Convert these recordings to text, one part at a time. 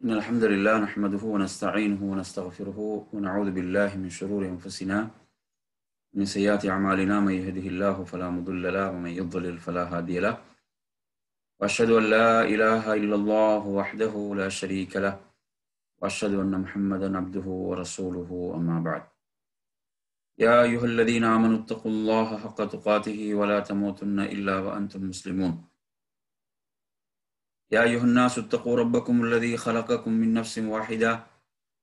إن الحمد لله نحمده ونستعينه ونستغفره ونعوذ بالله من شرور أنفسنا من سيئات أعمالنا من يهده الله فلا مضل له ومن يضلل فلا هادي له وأشهد أن لا إله إلا الله وحده لا شريك له وأشهد أن محمدا عبده ورسوله أما بعد يا أيها الذين آمنوا اتقوا الله حق تقاته ولا تموتن إلا وأنتم مسلمون يا أيها الناس اتقوا ربكم الذي خلقكم من نفس واحدة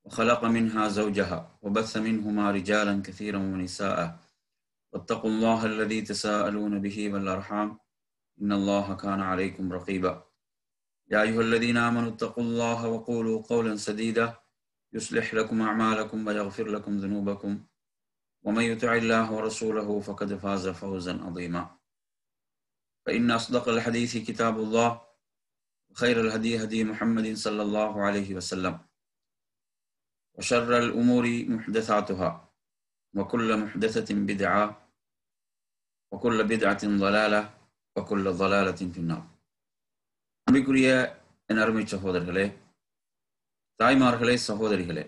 وخلق منها زوجها وبث منهما رجالا كثيرا ونساء واتقوا الله الذي تساءلون به والأرحام إن الله كان عليكم رقيبا يا أيها الذين آمنوا اتقوا الله وقولوا قولا سديدا يصلح لكم أعمالكم ويغفر لكم ذنوبكم ومن يطع الله ورسوله فقد فاز فوزا عظيما فإن أصدق الحديث كتاب الله وخير الهدي هدي محمد صلى الله عليه وسلم وشر الأمور محدثاتها وكل محدثة بدعة وكل بدعة ضلالة وكل ضلالة في النار. அன்பிற்குரிய என் அருமை சகோதரர்களே, தாய்மார்களே, சகோதரிகளே,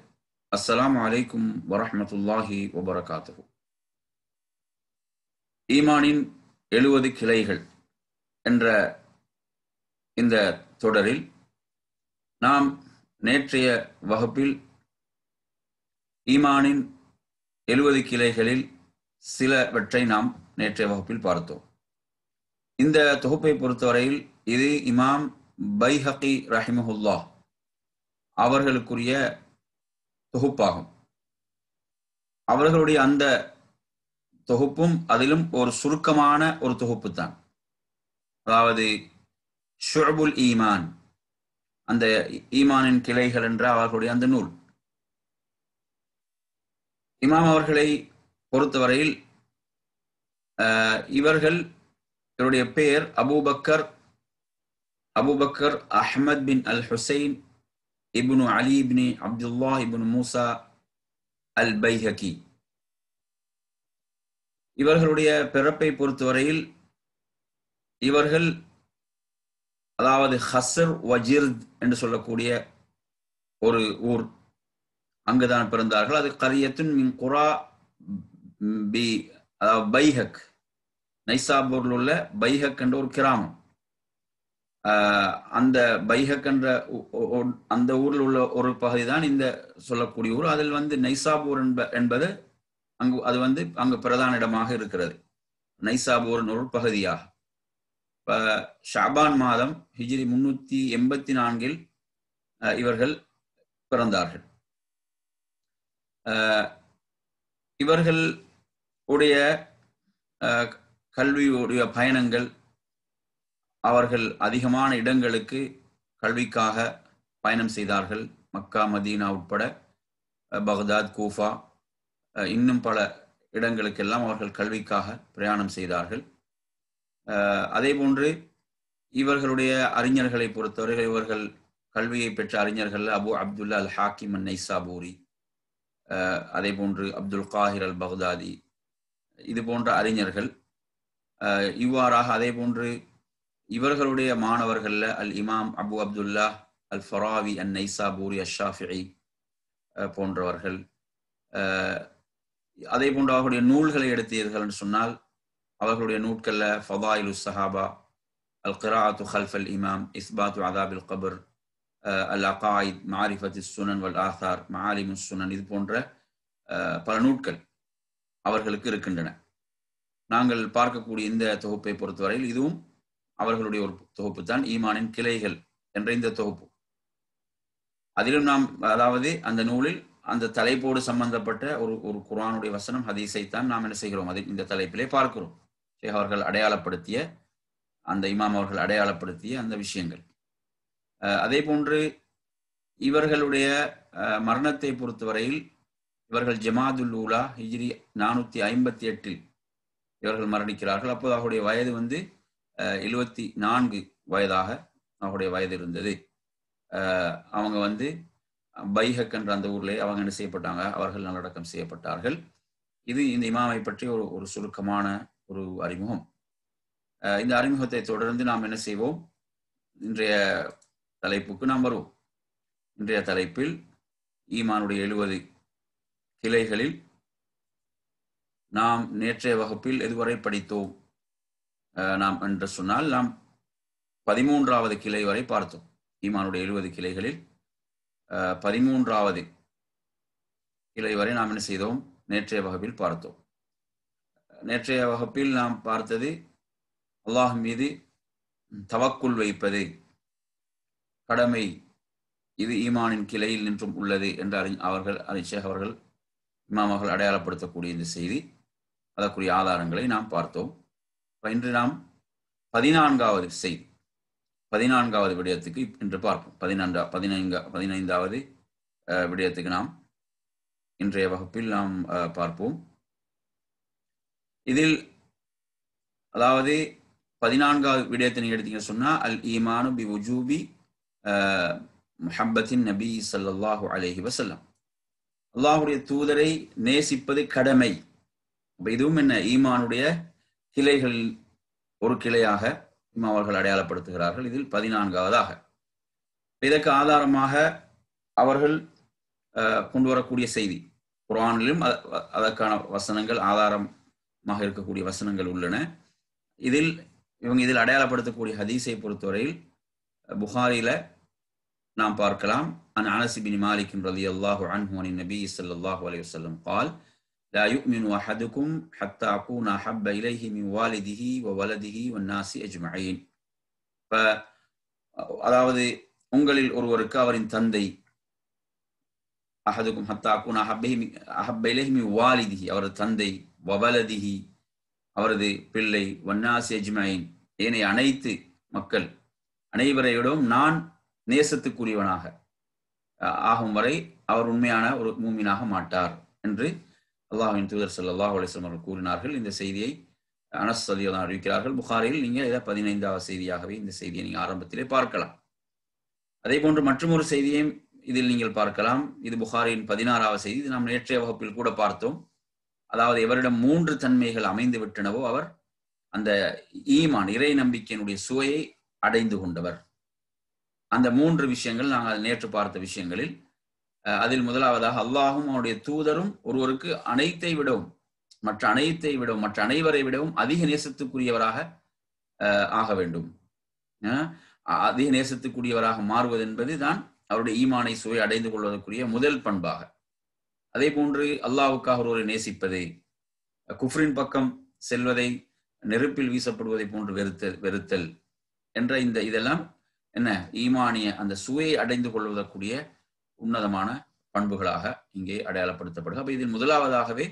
அஸ்ஸலாமு அலைக்கும் வரஹ்மத்துல்லாஹி வபரகாத்துஹு. ஈமானின் 70 கிளைகள் என்ற இந்த தொடரில் நாம் நேற்றைய வகுப்பில் ஈமானின் 70 கிளைகளில் சிலவற்றை நாம் நேற்றைய வகுப்பில் பார்த்தோம். இந்த தொகுப்பை பொறுத்தவரையில் இது இமாம் பைஹகி ரஹிமஹுல்லாஹ் அவர்களுக்குரிய தொகுப்பாகும். அவர்களுடைய அந்த தொகுப்பும் அதிலும் ஒரு சுருக்கமான ஒரு தொகுப்பு தான். அதாவது ஷுஅபுல் ஈமான், அந்த ஈமானின் கிளைகள் என்ற அவர்களுடைய அந்த நூல். இமாம் அவர்களை பொறுத்தவரையில் இவருடைய பெயர் அபூபக்கர் அஹ்மத் பின் அல் ஹுசைன் இப்னு அலி இப்னு அப்துல்லாஹ் இப்னு மூசா அல் பைஹகி. இவர்களுடைய பிறப்பை பொறுத்தவரையில் இவர்கள் அதாவது ஹஸ்ர் வஜிர்த் என்று சொல்லக்கூடிய ஒரு ஊர், அங்குதான் பிறந்தார்கள். அது கரியத்துன் மின் குரா பி, அதாவது பைஹக், நைசாபூரில் உள்ள பைஹக் என்ற ஒரு கிராமம். அந்த பைஹக் என்ற அந்த ஊரில் உள்ள ஒரு பகுதி தான் இந்த சொல்லக்கூடிய ஊர். அதில் நைசாபூர் என்பது அங்கு பிரதான இடமாக இருக்கிறது. நைசாபூரின் ஒரு பகுதியாக ஷாபான் மாதம் ஹிஜ்ரி 384 இவர்கள் பிறந்தார்கள். இவர்களுடைய கல்வியுடைய பயணங்கள், அவர்கள் அதிகமான இடங்களுக்கு கல்விக்காக பயணம் செய்தார்கள். மக்கா, மதீனா உட்பட பக்தாத், கூஃபா, இன்னும் பல இடங்களுக்கெல்லாம் அவர்கள் கல்விக்காக பிரயாணம் செய்தார்கள். அதே போன்று இவர்களுடைய அறிஞர்களை பொறுத்தவரை இவர்கள் கல்வியை பெற்ற அறிஞர்கள் அபு அப்துல்லா அல் ஹாக்கிம் அன் நைசாபூரி, அதே போன்று அப்துல் காஹிர் அல் பக்தாதி, இது போன்ற அறிஞர்கள். இவ்வாறாக அதே போன்று இவர்களுடைய மாணவர்கள்ல அல் இமாம் அபு அப்துல்லா அல் ஃபராவி அன் நைசாபூரி அல் ஷாஃபிஇ போன்றவர்கள். அதே போன்று அவர்களுடைய நூல்களை எடுத்தீர்கள் என்று சொன்னால் அவர்களுடைய நூட்கள்ல ஃபதாயிலு ஸஹாபா, அல் கிராஅத்து ஹல்ஃபல் இமாம், இஸ்பாத்து அதாபில் கபர், அல் அகாயித், மாரிஃபத்து சுனன் வல் ஆசார், மஆலிமு சுனன், இது போன்ற பல நூட்கள் அவர்களுக்கு இருக்கின்றன. நாங்கள் பார்க்கக்கூடிய இந்த தொகுப்பை பொறுத்தவரையில் இதுவும் அவர்களுடைய ஒரு தொகுப்பு தான், ஈமானின் கிளைகள் என்ற இந்த தொகுப்பு. அதிலும் நாம் அதாவது அந்த நூலில் அந்த தலைப்போடு சம்பந்தப்பட்ட ஒரு குர்ஆனுடைய வசனம், ஹதீஸைத்தான் நாம் என்ன செய்கிறோம், அதை இந்த தலைப்பிலே பார்க்கிறோம். அவர்கள் அடையாளப்படுத்திய அந்த இமாம் அவர்கள் அடையாளப்படுத்திய அந்த விஷயங்கள். அதே போன்று இவர்களுடைய மரணத்தை பொறுத்தவரையில் இவர்கள் ஜமாதுல் ஊலா ஹிஜ்ரி 458 இவர்கள் மரணிக்கிறார்கள். அப்போது அவருடைய வயது 74 வயதாக அவருடைய வயது இருந்தது. அவங்க பைஹக் என்ற அந்த ஊர்ல அவங்க என்ன செய்யப்பட்டாங்க, அவர்கள் நல்லடக்கம் செய்யப்பட்டார்கள். இது இந்த இமாமை பற்றி ஒரு சுருக்கமான ஒரு அறிமுகம். இந்த அறிமுகத்தை தொடர்ந்து நாம் என்ன செய்வோம், இன்றைய தலைப்புக்கு நாம் வருவோம். இன்றைய தலைப்பில் ஈமானுடைய 70 கிளைகளில் நாம் நேற்றைய வகுப்பில் எதுவரை படித்தோம் நாம் என்று சொன்னால் நாம் 13வது கிளை வரை பார்த்தோம். ஈமானுடைய 70 கிளைகளில் 13வது கிளை வரை நாம் என்ன செய்தோம்? நேற்றைய வகுப்பில் பார்த்தோம். நேற்றைய வகுப்பில் நாம் பார்த்தது அல்லாஹ் மீது தவக்குல் வைப்பது கடமை, இது ஈமானின் கிளையில் நின்றும் உள்ளது என்று அவர்கள் இமாம் அவர்கள் அடையாளப்படுத்தக்கூடிய இந்த செய்தி, அதற்குரிய ஆதாரங்களை நாம் பார்த்தோம். இன்று நாம் 14வது செய்தி, 14வது விடயத்துக்கு இன்று பார்ப்போம். 15வது விடயத்துக்கு நாம் இன்றைய வகுப்பில் நாம் பார்ப்போம். இதில் அதாவது 14வது விடயத்தை நீங்க எடுத்தீங்க சொன்னா, அல் ஈமானு பி வுஜூபி முஹப்பத்தின் நபி ஸல்லல்லாஹு அலைஹி வஸல்லம், அல்லாஹ்வுடைய தூதரை நேசிப்பது கடமை. இதுவும் என்ன? ஈமானுடைய கிளைகளில் ஒரு கிளையாக இமாம் அவர்கள் அடையாளப்படுத்துகிறார்கள். இதில் 14வதாக இதற்கு ஆதாரமாக அவர்கள் கொண்டு வரக்கூடிய செய்தி, குர்ஆனிலும் அதற்கான வசனங்கள், ஆதாரமாக இருக்கக்கூடிய வசனங்கள் உள்ளன. இதில் அடையாளப்படுத்தக்கூடிய ஹதீஸை பொறுத்தவரையில் புகாரில நாம் பார்க்கலாம். அன் அனஸ் பின் மாலிக் ரலியல்லாஹு அன்ஹு அன் நபி ஸல்லல்லாஹு அலைஹி வஸல்லம் قال لا يؤمن احدكم حتى اكون احب اليه من والده وولده والناس اجمعين. அதாவது உங்களில் ஒருவருக்கு அவரின் தந்தை, அஹதுக்கும் ஹத்தா அகூன அஹப்ப இலைஹி மின் வாலிதிஹி, அவரது தந்தை, வவலதிஹி, அவரது பிள்ளை, வன்னாசி அஜ்மஈன், ஏனைய அனைத்து மக்கள் அனைவரையிடம் நான் நேசத்துக்குரியவனாக ஆகும் வரை அவர் உண்மையான ஒரு மூமினாக மாட்டார் என்று அல்லாஹ்வின் தூதர் ஸல்லல்லாஹு அலைஹி வஸல்லம் அவர்கள் கூறினார்கள். இந்த செய்தியை அனஸ் ரலியல்லாஹு அன்ஹு அறிவிக்கிறார்கள். புகாரியில் நீங்க இதை 15வது செய்தியாகவே இந்த செய்தியை நீங்க ஆரம்பத்திலே பார்க்கலாம். அதே போன்று மற்றொரு செய்தியையும் இதில் நீங்கள் பார்க்கலாம். இது புகாரியின் 16வது செய்தி. இது நாம் நேற்றைய வகுப்பில் கூட பார்த்தோம். அதாவது எவரிடம் 3 தன்மைகள் அமைந்து விட்டனவோ அவர் அந்த ஈமான், இறை நம்பிக்கையினுடைய சுவையை அடைந்து கொண்டவர். அந்த 3 விஷயங்கள் நாங்கள் நேற்று பார்த்த விஷயங்களில், அதில் முதலாவதாக அல்லாஹும் அவனுடைய தூதரும் ஒருவருக்கு மற்ற அனைவரை விடவும் அதிக நேசத்துக்குரியவராக ஆக வேண்டும். அதிக நேசத்துக்குரியவராக மாறுவது என்பது தான் அவருடைய ஈமானை சுவை அடைந்து கொள்வதற்குரிய முதல் பண்பாக. அதே போன்று அல்லாஹ்வுக்காக ஒருவரை நேசிப்பது, குஃப்ரின் பக்கம் செல்வதை, நெருப்பில் வீசப்படுவதை போன்று வெறுத்தல் என்ற இதெல்லாம் என்ன? ஈமானிய அந்த சுவையை அடைந்து கொள்வதற்குரிய உன்னதமான பண்புகளாக இங்கே அடையாளப்படுத்தப்படுகிறது. அப்ப இதில் முதலாவதாகவே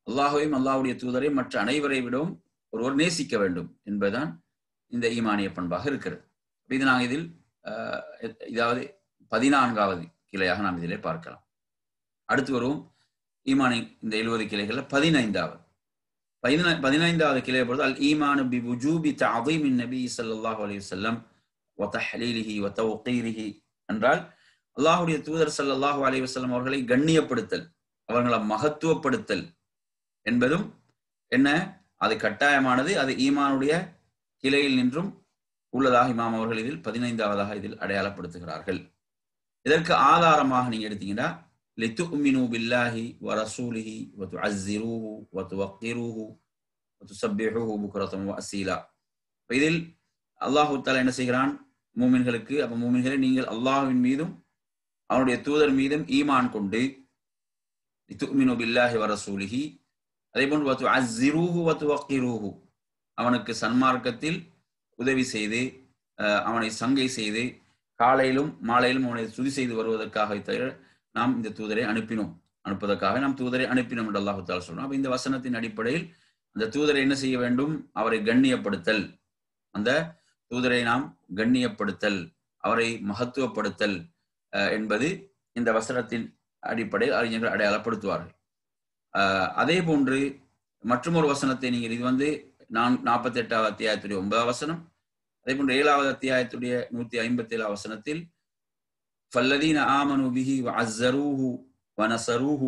அல்லாஹ்வையும் அல்லாஹ்வுடைய தூதரை மற்ற அனைவரை விடவும் ஒருவர் நேசிக்க வேண்டும் என்பதுதான் இந்த ஈமானிய பண்பாக இருக்கிறது. இது நாங்கள் இதில் இதாவது 14வது கிளையாக நாம் இதிலே பார்க்கலாம். அடுத்து வரும் ஈமானின் இந்த 70 கிளைகள்ல 15வது கிளையை பொறுத்து அல் ஈமானு பி வுஜூபி தஅதீமின் நபி ஸல்லல்லாஹு அலைஹி வஸல்லம் வ தஹ்லீலிஹி வ தவ்கீரிஹி என்றால், அல்லாஹ்வுடைய தூதர் ஸல்லல்லாஹு அலைஹி வஸல்லம் அவர்களை கண்ணியப்படுத்தல், அவர்களை மகத்துவப்படுத்தல் என்பதும் என்ன? அது கட்டாயமானது. அது ஈமானுடைய கிளையில் நின்றும் உள்ளதாக இமாம் அவர்கள் இதில் 15வதாக இதில் அடையாளப்படுத்துகிறார்கள். இதற்கு ஆதாரமாக நீங்க எடுத்தீங்கன்னா, லிதுமினு பில்லாஹி வ ரசூலிஹி வ துஅஸ்ஸிரூஹு வ துவக்கிரூஹு வ துஸப்பிஹூஹு புக்ரத்தன் வ அஸீலா. இதில் அல்லாஹ் தஆலா என்ன செய்கிறான்? மூமின்களுக்கு, அப்ப மூமின்களே நீங்கள் அல்லாஹ்வின் மீதும் அவனுடைய தூதர் மீதும் ஈமான் கொண்டு, லிதுமினு பில்லாஹி வ ரசூலிஹி, அதே போன்று வ துஅஸ்ஸிரூஹு வ துவக்கிரூஹு, அவனுக்கு சன்மார்க்கத்தில் உதவி செய்து, அவனை சங்கை செய்து, காலையிலும் மாலையிலும் அவனை துதி செய்து வருவதற்காக நாம் இந்த தூதரை அனுப்புவதற்காக நாம் தூதரை அனுப்பினோம் என்று அல்லாஹ் தஆலா சொல்றோம். அப்ப இந்த வசனத்தின் அடிப்படையில் அந்த தூதரை என்ன செய்ய வேண்டும்? அவரை கண்ணியப்படுத்தல், அந்த தூதரை நாம் கண்ணியப்படுத்தல், அவரை மகத்துவப்படுத்தல் என்பது இந்த வசனத்தின் அடிப்படையில் அறிஞர்கள் அடையாளப்படுத்துவார்கள். அதே போன்று மற்றொரு வசனத்தை நீங்கள், இது 48வது அத்தியாயத்துடைய 9வது வசனம், அதே போன்று 7வது அத்தியாயத்துடைய 157வது வசனத்தில் فَالَّذِينَ آمَنُوا بِهِ وَعَزَّرُوهُ وَنَصَرُوهُ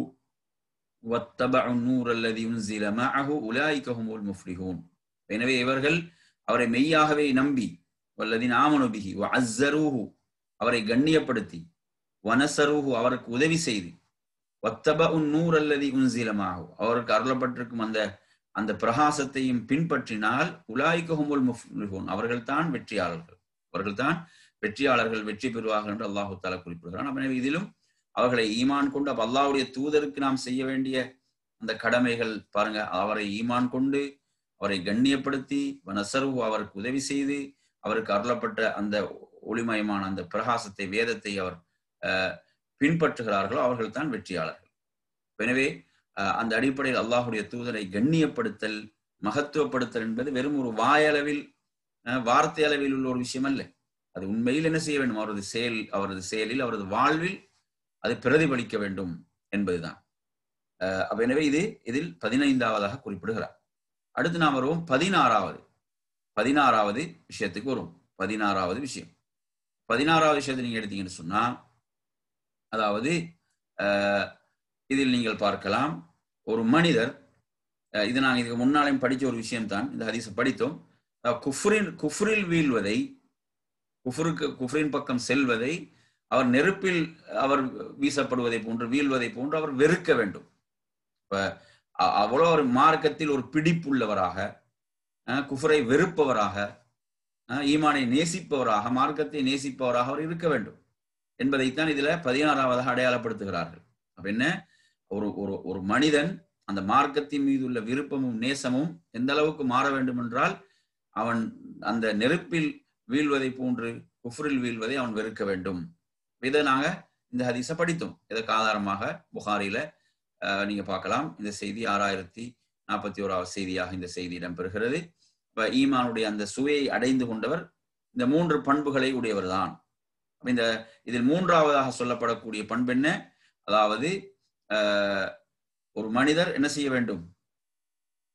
وَاتَّبَعُوا النُّورَ الَّذِي أُنزِلَ مَعَهُ أُولَٰئِكَ هُمُ الْمُفْلِحُونَ. எனவே இவர்கள் அவரை மெய்யாகவே நம்பி, வல்லதீன ஆமனு பிஹி வஅஸ்ஸரூஹு, அவரை கண்ணியப்படுத்தி, வனசருஹு அவருக்கு உதவி செய்து, வத்தபஉ நூர் அல்லதி உன்சில மஅஹு அவருக்கு அருளப்பட்டிருக்கும் அந்த அந்த பிரகாசத்தையும் பின்பற்றினால் உலாயிக ஹுமுல் முஃப்லிஹூன் அவர்கள்தான் வெற்றியாளர்கள், அவர்கள்தான் வெற்றியாளர்கள், வெற்றி பெறுவார்கள் என்று அல்லாஹு தஆலா குறிப்பிடுகிறான். எனவே இதிலும் அவர்களை ஈமான் கொண்டு அல்லாஹ்வுடைய தூதருக்கு நாம் செய்ய வேண்டிய அந்த கடமைகள் பாருங்க, அவரை ஈமான் கொண்டு அவரை கண்ணியப்படுத்தி வனசருஹு அவருக்கு உதவி செய்து அவருக்கு அருளப்பட்ட அந்த ஒளிமயமான அந்த பிரகாசத்தை வேதத்தை அவர் பின்பற்றுகிறார்களோ அவர்கள் தான் வெற்றியாளர்கள். எனவே அந்த அடிப்படையில் அல்லாஹுடைய தூதரை கண்ணியப்படுத்தல் மகத்துவப்படுத்தல் என்பது வெறும் ஒரு வாயளவில் வார்த்தை அளவில் உள்ள ஒரு விஷயம் அல்ல. அது உண்மையில் என்ன செய்ய வேண்டும், அவரது செயலில் அவரது வாழ்வில் அது பிரதிபலிக்க வேண்டும் என்பதுதான். எனவே இதில் 15ஆவதாக குறிப்பிடுகிறார். அடுத்து நாம் வருவோம் 16ஆவது விஷயத்துக்கு வருவோம். 16ஆவது விஷயம், 16ஆவது விஷயத்தை நீங்க எடுத்தீங்கன்னு சொன்னா, அதாவது இதில் நீங்கள் பார்க்கலாம், ஒரு மனிதர், இது நாங்கள் இதுக்கு முன்னாலையும் படிச்ச ஒரு விஷயம் தான், இந்த ஹதீஸை படித்தோம். குஃப்ரில் வீழ்வதை, குஃப்ரின் பக்கம் செல்வதை அவர் நெருப்பில் அவர் வீசப்படுவதை போன்று வீழ்வதை போன்று அவர் வெறுக்க வேண்டும். இப்ப அவ்வளோ ஒரு மார்க்கத்தில் ஒரு பிடிப்புள்ளவராக, குஃப்ரை வெறுப்பவராக, ஈமானை நேசிப்பவராக, மார்க்கத்தை நேசிப்பவராக அவர் இருக்க வேண்டும் என்பதைத்தான் இதுல 16ஆவதாக அடையாளப்படுத்துகிறார்கள். அப்ப என்ன, ஒரு மனிதன் அந்த மார்க்கத்தின் மீது உள்ள விருப்பமும் நேசமும் எந்த அளவுக்கு மாற வேண்டும் என்றால், அவன் அந்த நெருப்பில் வீழ்வதை போன்று குஃப்ரில் வீழ்வதை அவன் வெறுக்க வேண்டும். இதை நாங்க இந்த ஹதீஸை படித்தோம். இதற்கு ஆதாரமாக புகாரில நீங்க பார்க்கலாம். இந்த செய்தி 6041வது செய்தியாக இந்த செய்தி இடம்பெறுகிறது. ஈமானுடைய அந்த சுவையை அடைந்து கொண்டவர் இந்த 3 பண்புகளை உடையவர் தான். இதில் 3ஆவதாக சொல்லப்படக்கூடிய பண்பு என்ன, அதாவது ஒரு மனிதர் என்ன செய்ய வேண்டும்,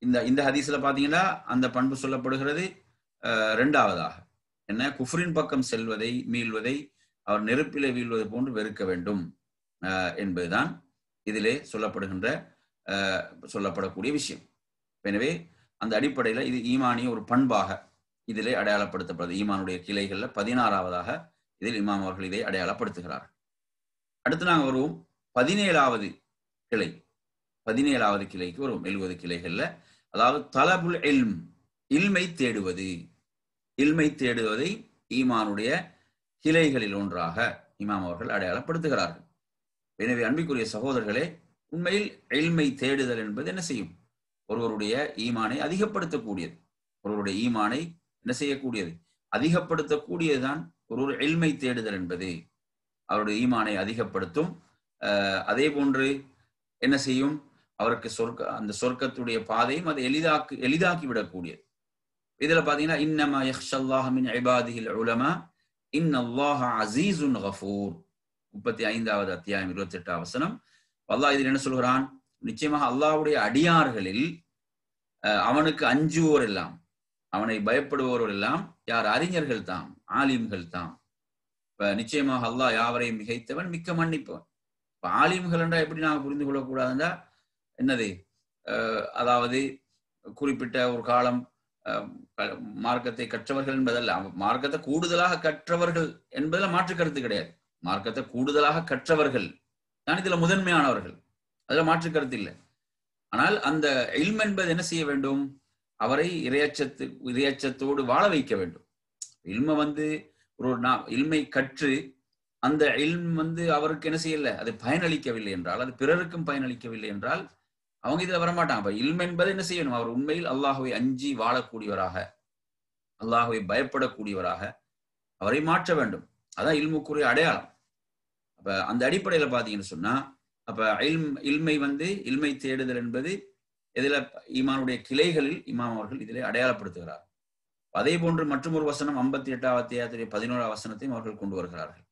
இந்த ஹதீஸ்ல பாத்தீங்கன்னா அந்த பண்பு சொல்லப்படுகிறது 2ஆவதாக. என்ன, குஃப்ரின் பக்கம் செல்வதை மீள்வதை அவர் நெருப்பிலே வீழ்வதை போன்று வெறுக்க வேண்டும் என்பதுதான் இதிலே சொல்லப்படக்கூடிய விஷயம். எனவே அந்த அடிப்படையில இது ஈமானிய ஒரு பண்பாக இதிலே அடையாளப்படுத்தப்படுது. ஈமானுடைய கிளைகள்ல 16ஆவதாக இதில் இமாம் அவர்கள் இதை அடையாளப்படுத்துகிறார். அடுத்து நாங்கள் வருவோம் 17ஆவது கிளை. 17ஆவது கிளைக்கு வருவோம். 70 கிளைகள்ல, அதாவது தலபுல் இல்ம், இல்மை தேடுவதை ஈமானுடைய கிளைகளில் ஒன்றாக இமாம் அவர்கள் அடையாளப்படுத்துகிறார்கள். எனவே அன்பிற்குரிய சகோதரர்களே, உண்மையில் இல்மை தேடுதல் என்பது என்ன செய்யும், ஒருவருடைய ஈமானை அதிகப்படுத்தக்கூடியது. ஒருவருடைய ஈமானை என்ன செய்யக்கூடியது, அதிகப்படுத்தக்கூடியதுதான் ஒரு இல்மை தேடுதல் என்பது. அவருடைய ஈமானை அதிகப்படுத்தும். அதே போன்று என்ன செய்யும், அவருக்கு அந்த சொர்க்கத்துடைய பாதையும் அதை எளிதாக்கி விடக்கூடியது. இதுல பாத்தீங்கன்னா, இன்னமா யக்ஷல்லாஹ மின் இபாதிஹில் உலமா இன்னல்லாஹ அஸீஸுன் கஃபூர் 35வது அத்தியாயம் 28வது வசனம். அல்லாஹ் இதில் என்ன சொல்கிறான், நிச்சயமாக அல்லாஹ்வுடைய அடியார்களில் அவனுக்கு அஞ்சுவோர் எல்லாம், அவனை பயப்படுவோர் எல்லாம் யார், அறிஞர்கள் தாம், ஆலிம்கள் தாம். இப்ப நிச்சயமாக அல்லாஹ் யாவரையும் மிகைத்தவன், மிக்க மன்னிப்பவன். இப்ப ஆலிம்கள் என்றா எப்படி நாங்கள் புரிந்து கொள்ளக்கூடாதுன்றா என்னது, அதாவது குறிப்பிட்ட ஒரு காலம் மார்க்கத்தை கற்றவர்கள் என்பதல்ல, மார்க்கத்தை கூடுதலாக கற்றவர்கள் என்பதில் மாற்று கருத்து கிடையாது. மார்க்கத்தை கூடுதலாக கற்றவர்கள் தான் இதுல முதன்மையானவர்கள், அதுல மாற்று கருத்து இல்லை. ஆனால் அந்த இல்ம் என்பது என்ன செய்ய வேண்டும், அவரை இறையச்சத்தோடு வாழ வைக்க வேண்டும். இல்ம இல்மை கற்று அந்த இல்ம் அவருக்கு என்ன செய்யல, அது பயனளிக்கவில்லை என்றால், அது பிறருக்கும் பயனளிக்கவில்லை என்றால் அவங்க இதுல வரமாட்டாங்க. அப்ப இல்ம் என்பது என்ன செய்யணும், அவர் உண்மையில் அல்லாஹுவை அஞ்சி வாழக்கூடியவராக, அல்லாஹுவை பயப்படக்கூடியவராக அவரை மாற்ற வேண்டும். அதான் இல்முக்குரிய அடையாளம். அப்ப அந்த அடிப்படையில பாத்தீங்கன்னு சொன்னா, அப்ப இல்மை இல்மை தேடுதல் என்பது இதுல ஈமானுடைய கிளைகளில் இமாம் அவர்கள் இதிலே அடையாளப்படுத்துகிறார். அதே போன்று மற்றும் ஒரு வசனம் 58வது அத்தியாயத்திலே 11வது வசனத்தையும் அவர்கள் கொண்டு வருகிறார்கள்.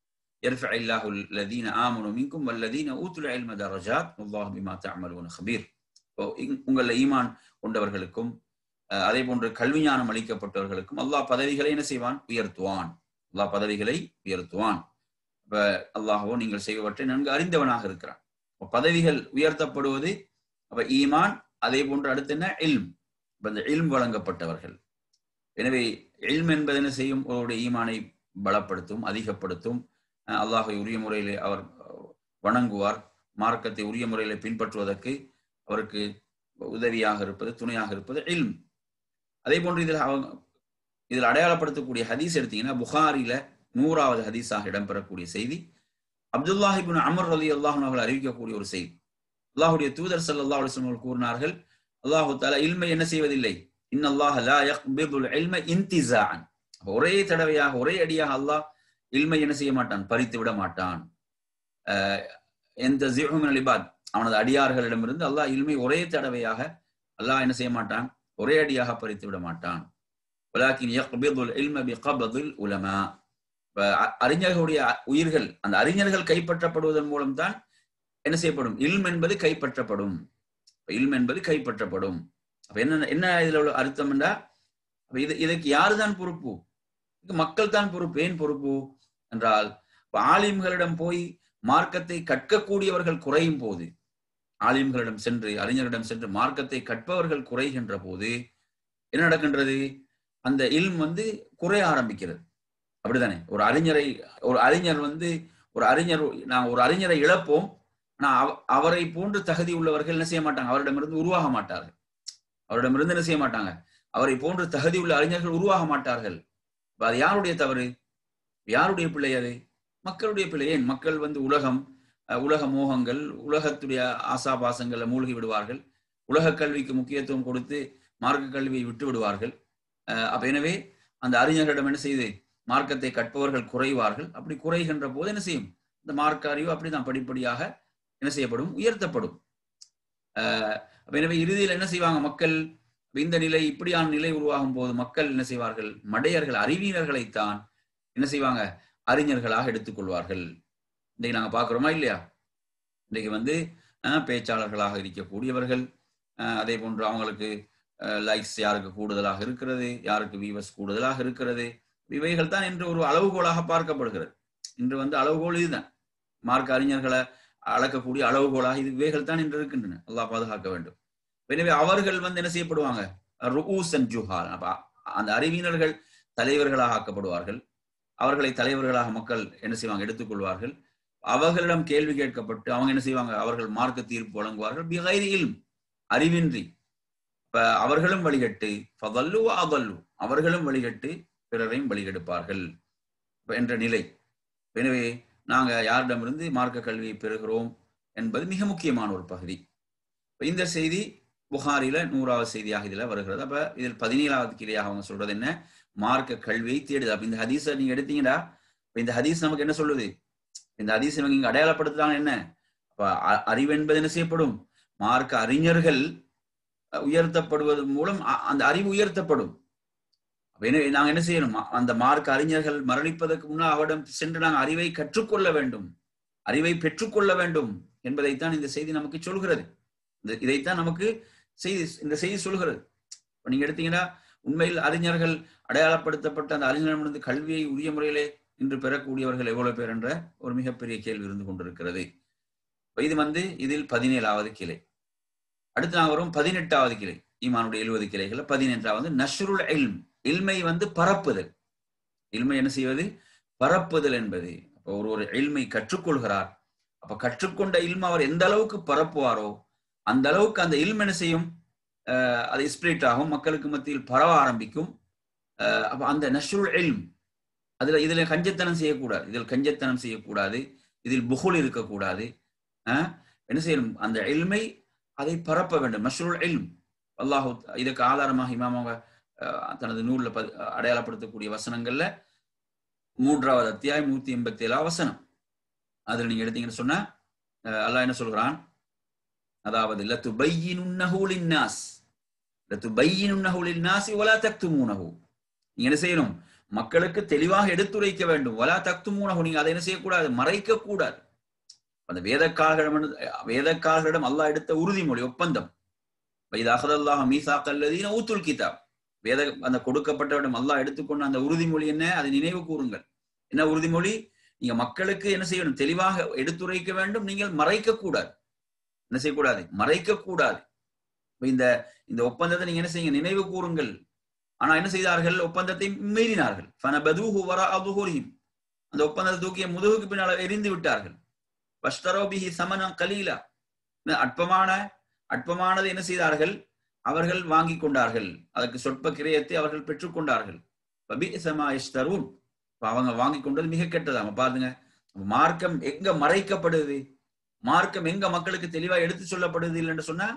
யர்ஃபஇல்லாஹு அல்லதீன ஆமனு மின்கும் வல்லதீன ஊதுல் இல்ம தரஜாத் வல்லாஹு பிமா தஅமலூன கபீர். உங்கள் ஈமான் கொண்டவர்களுக்கும் அதே போன்று கல்வி ஞானம் அளிக்கப்பட்டவர்களுக்கும் அல்லாஹ் பதவிகளை என்ன செய்வான், உயர்த்துவான். அல்லாஹ் பதவிகளை உயர்த்துவான். இப்ப அல்லாஹ்வோ நீங்கள் செய்வவற்றை நன்கு அறிந்தவனாக இருக்கிறான். பதவிகள் உயர்த்தப்படுவது அப்ப ஈமான். அதே போன்று அடுத்து என்ன, இல்ம். இந்த இல்ம் வழங்கப்பட்டவர்கள். எனவே இல்ம் என்பது என்ன செய்யும், அவருடைய ஈமானை பலப்படுத்தும், அதிகப்படுத்தும். அல்லாஹை உரிய முறையிலே அவர் வணங்குவார், மார்க்கத்தை உரிய முறையிலே பின்பற்றுவதற்கு அவருக்கு உதவியாக இருப்பது, துணையாக இருப்பது இல்ம். அதே போன்று இதில் அடையாளப்படுத்தக்கூடிய ஹதீஸ் எடுத்தீங்கன்னா புகாரில 100வது ஹதீஸாக இடம்பெறக்கூடிய செய்தி, அப்துல்லாஹ் இப்னு அம்ர் ரலியல்லாஹு அன்ஹு அவர்கள் அறிவிக்கக்கூடிய ஒரு செய்தி. அல்லாஹ்வுடைய தூதர் ஸல்லல்லாஹு அலைஹி வஸல்லம் கூறினார்கள், அல்லாஹு தஆலா இல்மை என்ன செய்வதில்லை, இன்னல்லாஹ லா யக்பிதுல் இல்ம இன்திஸாஅன். ஒரே தடவையாக ஒரே அடியாக அல்லாஹ் இல்மை என்ன செய்ய மாட்டான், பறித்து விட மாட்டான். யன்தஸிஹு மினல் இபாத், அவனது அடியார்களிடமிருந்து அல்லாஹ் இல்மை ஒரே தடவையாக அல்லாஹ் என்ன செய்ய மாட்டான், ஒரே அடியாக பறித்து விட மாட்டான். வலாக்கின் யக்பிதுல் இல்ம பிகப்தில் உலமா. அறிஞர்களுடைய உயிர்கள், அந்த அறிஞர்கள் கைப்பற்றப்படுவதன் மூலம் தான் என்ன செய்யப்படும், இல்ம் என்பது கைப்பற்றப்படும். இல்ம் என்பது கைப்பற்றப்படும். அப்ப என்ன இதுல உள்ள அர்த்தம் என்றா, இதுக்கு யாருதான் பொறுப்பு, மக்கள் தான் பொறுப்பு. ஏன் பொறுப்பு என்றால், ஆலிம்களிடம் போய் மார்க்கத்தை கற்கக்கூடியவர்கள் குறையும் போது, ஆலிம்களிடம் சென்று அறிஞர்களிடம் சென்று மார்க்கத்தை கற்பவர்கள் குறைகின்ற போது என்ன நடக்கின்றது, அந்த இல்ம் குறைய ஆரம்பிக்கிறது. அப்படித்தானே? ஒரு அறிஞரை இழப்போம், ஆனா அவரை போன்று தகுதி உள்ளவர்கள் என்ன செய்ய மாட்டாங்க, அவரிடமிருந்து உருவாக மாட்டார்கள். அவரிடமிருந்து என்ன செய்ய மாட்டாங்க, அவரை போன்று தகுதி உள்ள அறிஞர்கள் உருவாக மாட்டார்கள். அது யாருடைய தவறு, யாருடைய பிள்ளை? அது மக்களுடைய பிள்ளை. ஏன் மக்கள் உலக மோகங்கள், உலகத்துடைய ஆசாபாசங்களை மூழ்கி விடுவார்கள், உலக கல்விக்கு முக்கியத்துவம் கொடுத்து மார்க்க கல்வியை விட்டு விடுவார்கள். அப்ப எனவே அந்த அறிஞர்களிடம் என்ன செய்து மார்க்கத்தை கற்பவர்கள் குறைவார்கள். அப்படி குறைகின்ற போது என்ன செய்யும், இந்த மார்க்க அறிவு அப்படிதான் படிப்படியாக என்ன செய்யப்படும், உயர்த்தப்படும். எனவே இறுதியில் என்ன செய்வாங்க மக்கள், இந்த நிலை, இப்படியான நிலை உருவாகும் போது மக்கள் என்ன செய்வார்கள், மடையர்கள், அறிவியர்களைத்தான் என்ன செய்வாங்க, அறிஞர்களாக எடுத்துக்கொள்வார்கள். இன்றைக்கு நாங்க பாக்குறோமா இல்லையா? இன்றைக்கு பேச்சாளர்களாக இருக்கக்கூடியவர்கள், அதே போன்று அவங்களுக்கு லைக்ஸ் யாருக்கு கூடுதலாக இருக்கிறது, யாருக்கு வியூவர்ஸ் கூடுதலாக இருக்கிறது, இவைகள் தான் இன்று ஒரு அளவுகோலாக பார்க்கப்படுகிறது. இன்று அளவுகோல் இதுதான், மார்க்க அறிஞர்களை அளக்கக்கூடிய அளவுகோலாக இவைகள் தான் இன்று இருக்கின்றன. அல்லாஹ் பாதுகாக்க வேண்டும். எனவே அவர்கள் என்ன செய்யப்படுவாங்க, ரூஸன் ஜுஹால். அந்த அறிவியனர்கள் தலைவர்களாக ஆக்கப்படுவார்கள். அவர்களை தலைவர்களாக மக்கள் என்ன செய்வாங்க, எடுத்துக்கொள்வார்கள். அவர்களிடம் கேள்வி கேட்கப்பட்டு அவங்க என்ன செய்வாங்க, அவர்கள் மார்க்க தீர்ப்பு வழங்குவார்கள். பிகைரி இல்ம், அறிவின்றி. அவர்களும் வழிகட்டு, ஃபதல்லு வ அதல்லு, அவர்களும் வழிகட்டு பிறரையும் வழிகெடுப்பார்கள் என்ற நிலை. எனவே நாங்க யாரிடமிருந்து மார்க்க கல்வியை பெறுகிறோம் என்பது மிக முக்கியமான ஒரு பகுதி. இந்த செய்தி புகாரில 100வது செய்தியாக இதுல வருகிறது. அப்ப இதில் 17வது கிளையாக அவங்க சொல்றது என்ன, மார்க்க கல்வியை தேடுது. அப்ப இந்த ஹதீஸை நீங்க எடுத்தீங்கடா, இந்த ஹதீஸ் நமக்கு என்ன சொல்லுது, இந்த ஹதீஸ் இவங்க இங்க அடையாளப்படுத்துறாங்க என்ன, அப்ப அறிவு என்பது என்ன செய்யப்படும், மார்க்க அறிஞர்கள் உயர்த்தப்படுவது மூலம் அந்த அறிவு உயர்த்தப்படும். நாங்க என்ன செய்யணும், அந்த மார்க்க அறிஞர்கள் மரணிப்பதற்கு முன்னால் அவரிடம் சென்று நாங்கள் அறிவை கற்றுக்கொள்ள வேண்டும், அறிவை பெற்றுக்கொள்ள வேண்டும் என்பதைத்தான் இந்த செய்தி நமக்கு சொல்கிறது. இதைத்தான் நமக்கு இந்த செய்தி சொல்கிறது. நீங்க எடுத்தீங்கன்னா உண்மையில் அறிஞர்கள் அடையாளப்படுத்தப்பட்ட அந்த அறிஞர்களிடமிருந்து கல்வியை உரிய முறையிலே இன்று பெறக்கூடியவர்கள் எவ்வளவு பேர் என்ற ஒரு மிகப்பெரிய கேள்வி இருந்து கொண்டிருக்கிறது. இது இதில் 17வது கிளை. அடுத்து நாங்கள் வரும் 18வது கிளை. ஈமானுடைய 70 கிளைகள் 18வது நஷ்ருல் இல்ம், இல்மை பரப்புதல். இல்மை என்ன செய்வது, பரப்புதல் என்பது. அப்போ ஒரு இல்மை கற்றுக்கொள்கிறார், அப்ப கற்றுக்கொண்ட இல்ம அவர் எந்த அளவுக்கு பரப்புவாரோ அந்த அளவுக்கு அந்த இல்ம் என்ன செய்யும், அது ஸ்பிரிட் ஆகும், மக்களுக்கு மத்தியில் பரவ ஆரம்பிக்கும். அப்ப அந்த நஷ்ருல் இல்ம், இதுல கஞ்சத்தனம் செய்யக்கூடாது, இதில் புகுல் இருக்கக்கூடாது. என்ன செய்யணும், அந்த இல்மை அதை பரப்ப வேண்டும். நஷ்ருல் இல்ம், அல்லாஹ் இதுக்கு ஆதாரமாக இமாம் தனது நூல்ல அடையாளப்படுத்தக்கூடிய வசனங்கள்ல 3வது அத்தியாயம் 187 வசனம், அதுல நீங்க எடுத்தீங்கன்னு சொன்னா அல்லாஹ் என்ன சொல்கிறான், அதாவது லதுபையினுன்னஹு லின்னாஸ் வலா தக்துமூனஹு, நீங்க என்ன செய்யணும், மக்களுக்கு தெளிவாக எடுத்துரைக்க வேண்டும். வலா தக்துமூனஹு, நீங்க அதை என்ன செய்யக்கூடாது, மறைக்க கூடாது. அந்த வேதக்காரர்களிடம் அல்லாஹ் எடுத்த உறுதிமொழி, ஒப்பந்தம், வைதஅஹதல்லாஹு மீசாக்கல்லதீன ஊத்துல் கிதாப், அந்த கொடுக்கப்பட்டவரிடம் அல்லாஹ் எடுத்துக்கொண்ட அந்த உறுதிமொழி என்ன, அதை நினைவு கூறுங்கள். என்ன உறுதிமொழி, நீங்க மக்களுக்கு என்ன செய்யணும், தெளிவாக எடுத்துரைக்க வேண்டும், நீங்கள் மறைக்க கூடாது. என்ன செய்யக்கூடாது, மறைக்க கூடாது. இந்த ஒப்பந்தத்தை நீங்க என்ன செய்யுங்க, நினைவு கூறுங்கள். ஆனா என்ன செய்தார்கள், ஒப்பந்தத்தை மீறினார்கள். ஃபனபதூஹு வராஅ ظுஹூரிஹிம், அந்த ஒப்பந்தத்தை தூக்கிய முதுகுக்கு பின்னால் எரிந்து விட்டார்கள். வஷ்தரோபிஹி சமனம் கலீலா, அற்பமானது என்ன செய்தார்கள்? அவர்கள் வாங்கி கொண்டார்கள். அதற்கு சொற்ப கிரயத்தை அவர்கள் பெற்றுக்கொண்டார்கள். அவங்க வாங்கி கொண்டது மிக கெட்டதாம. பாருங்க, மார்க்கம் எங்க மறைக்கப்படுது, மார்க்கம் எங்க மக்களுக்கு தெளிவா எடுத்து சொல்லப்படுது இல்லைன்னு சொன்னா,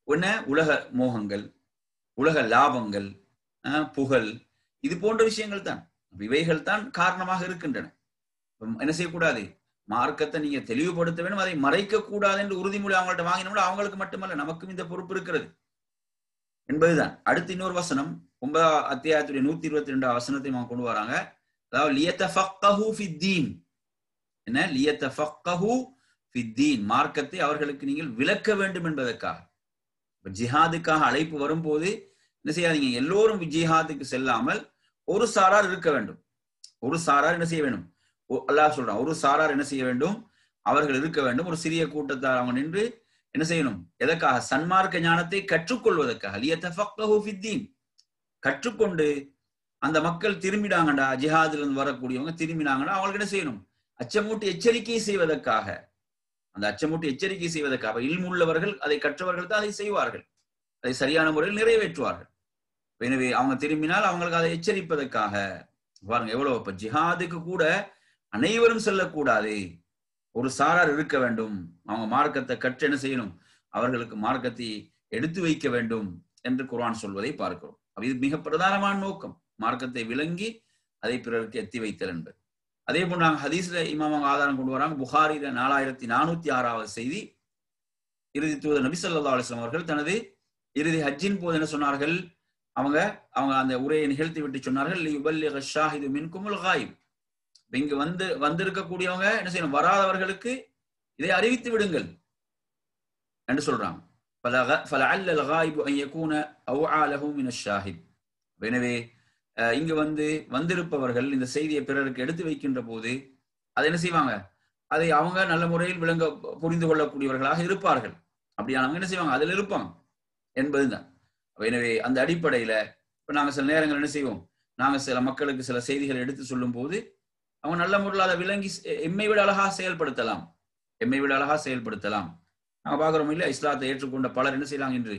ஒன்ன உலக மோகங்கள், உலக லாபங்கள், புகழ், இது போன்ற விஷயங்கள் தான், இவைகள் தான் காரணமாக இருக்கின்றன. என்ன செய்யக்கூடாது? மார்க்கத்தை நீங்க தெளிவுபடுத்த வேண்டும், அதை மறைக்க கூடாது என்று உறுதிமொழி அவங்கள்ட்ட வாங்கினோம்னா அவங்களுக்கு மட்டுமல்ல நமக்கும் இந்த பொறுப்பு இருக்கிறது என்பதுதான். அடுத்து இன்னொரு வசனம் 9 அத்தியாயத்துடைய 122 வசனத்தை அவங்க கொண்டு வராங்க. அதாவது லியதஃபக்கஹு ஃபித்தீன், என்ன லியதஃபக்கஹு ஃபித்தீன், மார்க்கத்தை அவர்களுக்கு நீங்கள் விளக்க வேண்டும் என்பதற்காக. ஜிஹாதுக்காக அழைப்பு வரும்போது என்ன செய்யாதீங்க, எல்லோரும் ஜிஹாதுக்கு செல்லாமல் ஒரு சாரார் இருக்க வேண்டும். ஒரு சாரார் என்ன செய்ய வேண்டும்? அல்லாஹ் சொல்றான், ஒரு சாரார் என்ன செய்ய வேண்டும்? அவர்கள் இருக்க வேண்டும். ஒரு சிறிய கூட்டத்தார் அவங்க நின்று என்ன செய்யணும்? எதற்காக? சன்மார்க்க ஞானத்தை கற்றுக்கொள்வதற்காக. லியதஃபக்கஹு ஃபித்தீன், கற்றுக்கொண்டு அந்த மக்கள் திரும்பினாங்கடா, ஜிஹாதுல இருந்து வரக்கூடியவங்க திரும்பினாங்கன்னா அவங்களுக்கு என்ன செய்யணும்? அச்சமூட்டி எச்சரிக்கை செய்வதற்காக. அந்த அச்சமூட்டி எச்சரிக்கை செய்வதற்காக இல்முள்ளவர்கள், அதை கற்றவர்கள் தான் அதை செய்வார்கள், அதை சரியான முறையில் நிறைவேற்றுவார்கள். எனவே அவங்க திரும்பினால் அவங்களுக்கு அதை எச்சரிப்பதற்காக. பாருங்க எவ்வளவு. இப்ப ஜிஹாதுக்கு கூட அனைவரும் செல்லக்கூடாது, ஒரு சாரார் இருக்க வேண்டும். அவங்க மார்க்கத்தை கற்று என்ன செய்யணும்? அவர்களுக்கு மார்க்கத்தை எடுத்து வைக்க வேண்டும் என்று குர்ஆன் சொல்வதை பார்க்கிறோம். இது மிக பிரதானமான நோக்கம், மார்க்கத்தை விளங்கி அதை பிறருக்கு எத்தி வைத்தல் என்பது. அதே போன்று நாங்கள் ஹதீஸ்ல இமாம் ஆதாரம் கொண்டு வராங்க. புகாரில 4406 செய்தி, இறுதி தூதர் நபி ஸல்லல்லாஹு அலைஹி வஸல்லம் அவர்கள் தனது இறுதி ஹஜ்ஜின் போது என்ன சொன்னார்கள்? அவங்க அந்த உரையை நிகழ்த்தி விட்டு சொன்னார்கள், லியுபல்லிக ஷாஹிது மின்குமுல் காயிப், இங்கு வந்திருக்கக்கூடியவங்க என்ன செய்யணும்? வராதவர்களுக்கு இதை அறிவித்து விடுங்கள் என்று சொல்றாங்க. ஃபலஅல்லல் காயிபு அன் யகூன அவ்ஆ லஹு மினஷ் ஷாஹித். எனவே இங்கு வந்திருப்பவர்கள் இந்த செய்தியை பிறருக்கு எடுத்து வைக்கின்ற போது அதை என்ன செய்வாங்க? அதை அவங்க நல்ல முறையில் புரிந்து கொள்ளக்கூடியவர்களாக இருப்பார்கள். அப்படியானவங்க என்ன செய்வாங்க? அதில் இருப்பாங்க என்பதுதான். எனவே அந்த அடிப்படையில இப்ப நாங்க சில நேரங்கள் என்ன செய்வோம்? நாங்க சில மக்களுக்கு சில செய்திகளை எடுத்து சொல்லும் போது அவங்க நல்ல முறையில் அதை விளங்கி எம்மை விட அழகா செயல்படுத்தலாம், எம்மை விட அழகா செயல்படுத்தலாம். நாங்க பாக்குறோம் இல்ல, இஸ்லாத்தை ஏற்றுக்கொண்ட பலர் என்ன செய்யலாம் என்று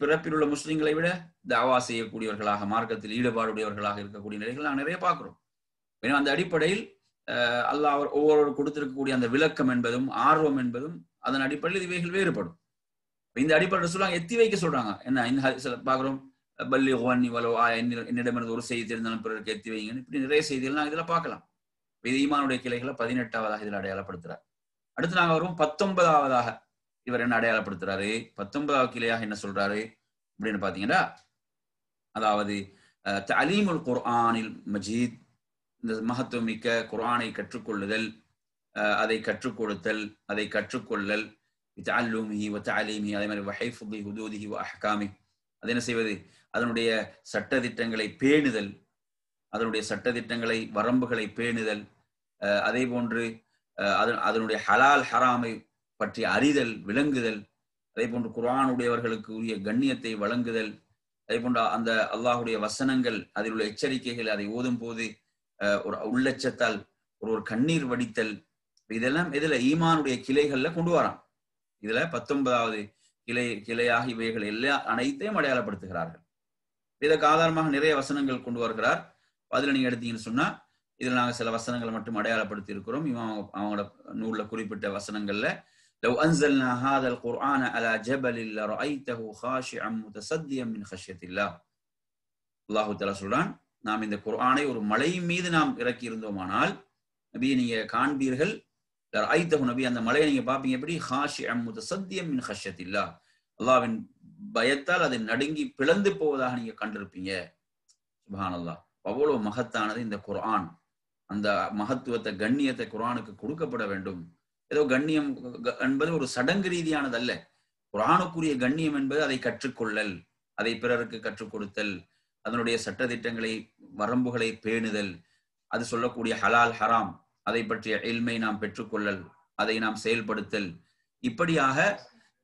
பிறப்பில் உள்ள முஸ்லிம்களை விட தாவா செய்யக்கூடியவர்களாக, மார்க்கத்தில் ஈடுபாடுடையவர்களாக இருக்கக்கூடிய நிலைகள் நாங்கள் நிறைய பார்க்கிறோம். அந்த அடிப்படையில் அல்லாஹ் ஒவ்வொரு கொடுத்திருக்கக்கூடிய அந்த விளக்கம் என்பதும் ஆர்வம் என்பதும் அதன் அடிப்படையில் இவைகள் வேறுபடும். இந்த அடிப்படையில் சொல்றாங்க, எத்தி வைக்க சொல்றாங்க. என்ன சில பாக்குறோம், பல்லி ஓன்னி வலோ என்னிடமிருந்து ஒரு செய்தி தெரிந்தாலும் பிறருக்கு எத்தி வைங்கன்னு, இப்படி நிறைய செய்திகள் நாங்கள் இதுல பார்க்கலாம். இது ஈமானுடைய கிளைகளை 18வது இதில் அடையாளப்படுத்துறார். அடுத்து நாங்க வரும் 19வது இவர் என்ன அடையாளப்படுத்துறாரு? 19வது கிளையாக என்ன சொல்றாரு அப்படின்னு பாத்தீங்கன்னா, அதாவது தலீமுல் குர்ஆனில் மஜீத், இந்த மகத்துவமிக்க குர்ஆனை கற்றுக்கொள்ளுதல், அதை கற்றுக் கொடுத்தல், அதை கற்றுக்கொள்ளல், தஅல்லுமிஹி வ தஅலீமிஹி, அதே மாதிரி வஹைஃபுதி ஹுதூதிஹி வ அஹ்காமி, அது என்ன செய்வது? அதனுடைய சட்டதிட்டங்களை பேணுதல், அதனுடைய சட்டதிட்டங்களை வரம்புகளை பேணுதல், அதே போன்று அதனுடைய ஹலால் ஹராமை பற்றி அறிதல் விளங்குதல், அதே போன்று குர்ஆனுடையவர்களுக்கு உரிய கண்ணியத்தை வழங்குதல், அதே போன்று அந்த அல்லாஹுடைய வசனங்கள் அதில் உள்ள எச்சரிக்கைகள் அதை ஓதும் போது ஒரு உள்ளச்சத்தால் ஒரு கண்ணீர் வடித்தல், இதெல்லாம் இதுல ஈமானுடைய கிளைகள்ல கொண்டு வரான். இதுல 19வது கிளையாக இவைகள் அனைத்தையும் அடையாளப்படுத்துகிறார்கள். இதற்கு ஆதாரமாக நிறைய வசனங்கள் கொண்டு வருகிறார். அதுல நீங்க எடுத்தீங்கன்னு சொன்னா இதுல நாங்க சில வசனங்களை மட்டும் அடையாளப்படுத்தி இருக்கிறோம். அவங்களோட நூல்ல குறிப்பிட்ட வசனங்கள்ல لو أنزلنا هذا القرآن على جبل لرأيته خاشعا متصديا من خشية الله. அல்லாஹ் தஆலா சொல்றான், நாம் இந்த குர்ஆனை ஒரு மலை மீது நாம் இறக்கி இருந்தோமானால் நபி நீங்க காண்பீர்கள், லரஐதஹு, நபி அந்த மலையை நீங்க பாப்பீங்க எப்படி? ஹாஷிஅம் முத்தஸத்தியம் மின் ஹஷ்யத்தில்லாஹ், அல்லாஹ்வின் பயத்தால் அது நடுங்கி பிளந்து போவதாக நீங்க கண்டிருப்பீங்க. சுப்ஹானல்லாஹ், அவ்வளவு மகத்தானது இந்த குர்ஆன். அந்த மகத்துவத்தை கண்ணியத்தை குர்ஆனுக்கு கொடுக்கப்பட வேண்டும். ஏதோ கண்ணியம் என்பது ஒரு சடங்கு ரீதியானது அல்ல. குர்ஆனுக்குரிய கண்ணியம் என்பது அதை கற்றுக்கொள்ளல், அதை பிறருக்கு கற்றுக் கொடுத்தல், அதனுடைய சட்டதிட்டங்களை வரம்புகளை பேணுதல், அது சொல்லக்கூடிய ஹலால் ஹராம் அதை பற்றிய இல்மை நாம் பெற்றுக்கொள்ளல், அதை நாம் செயல்படுத்தல், இப்படியாக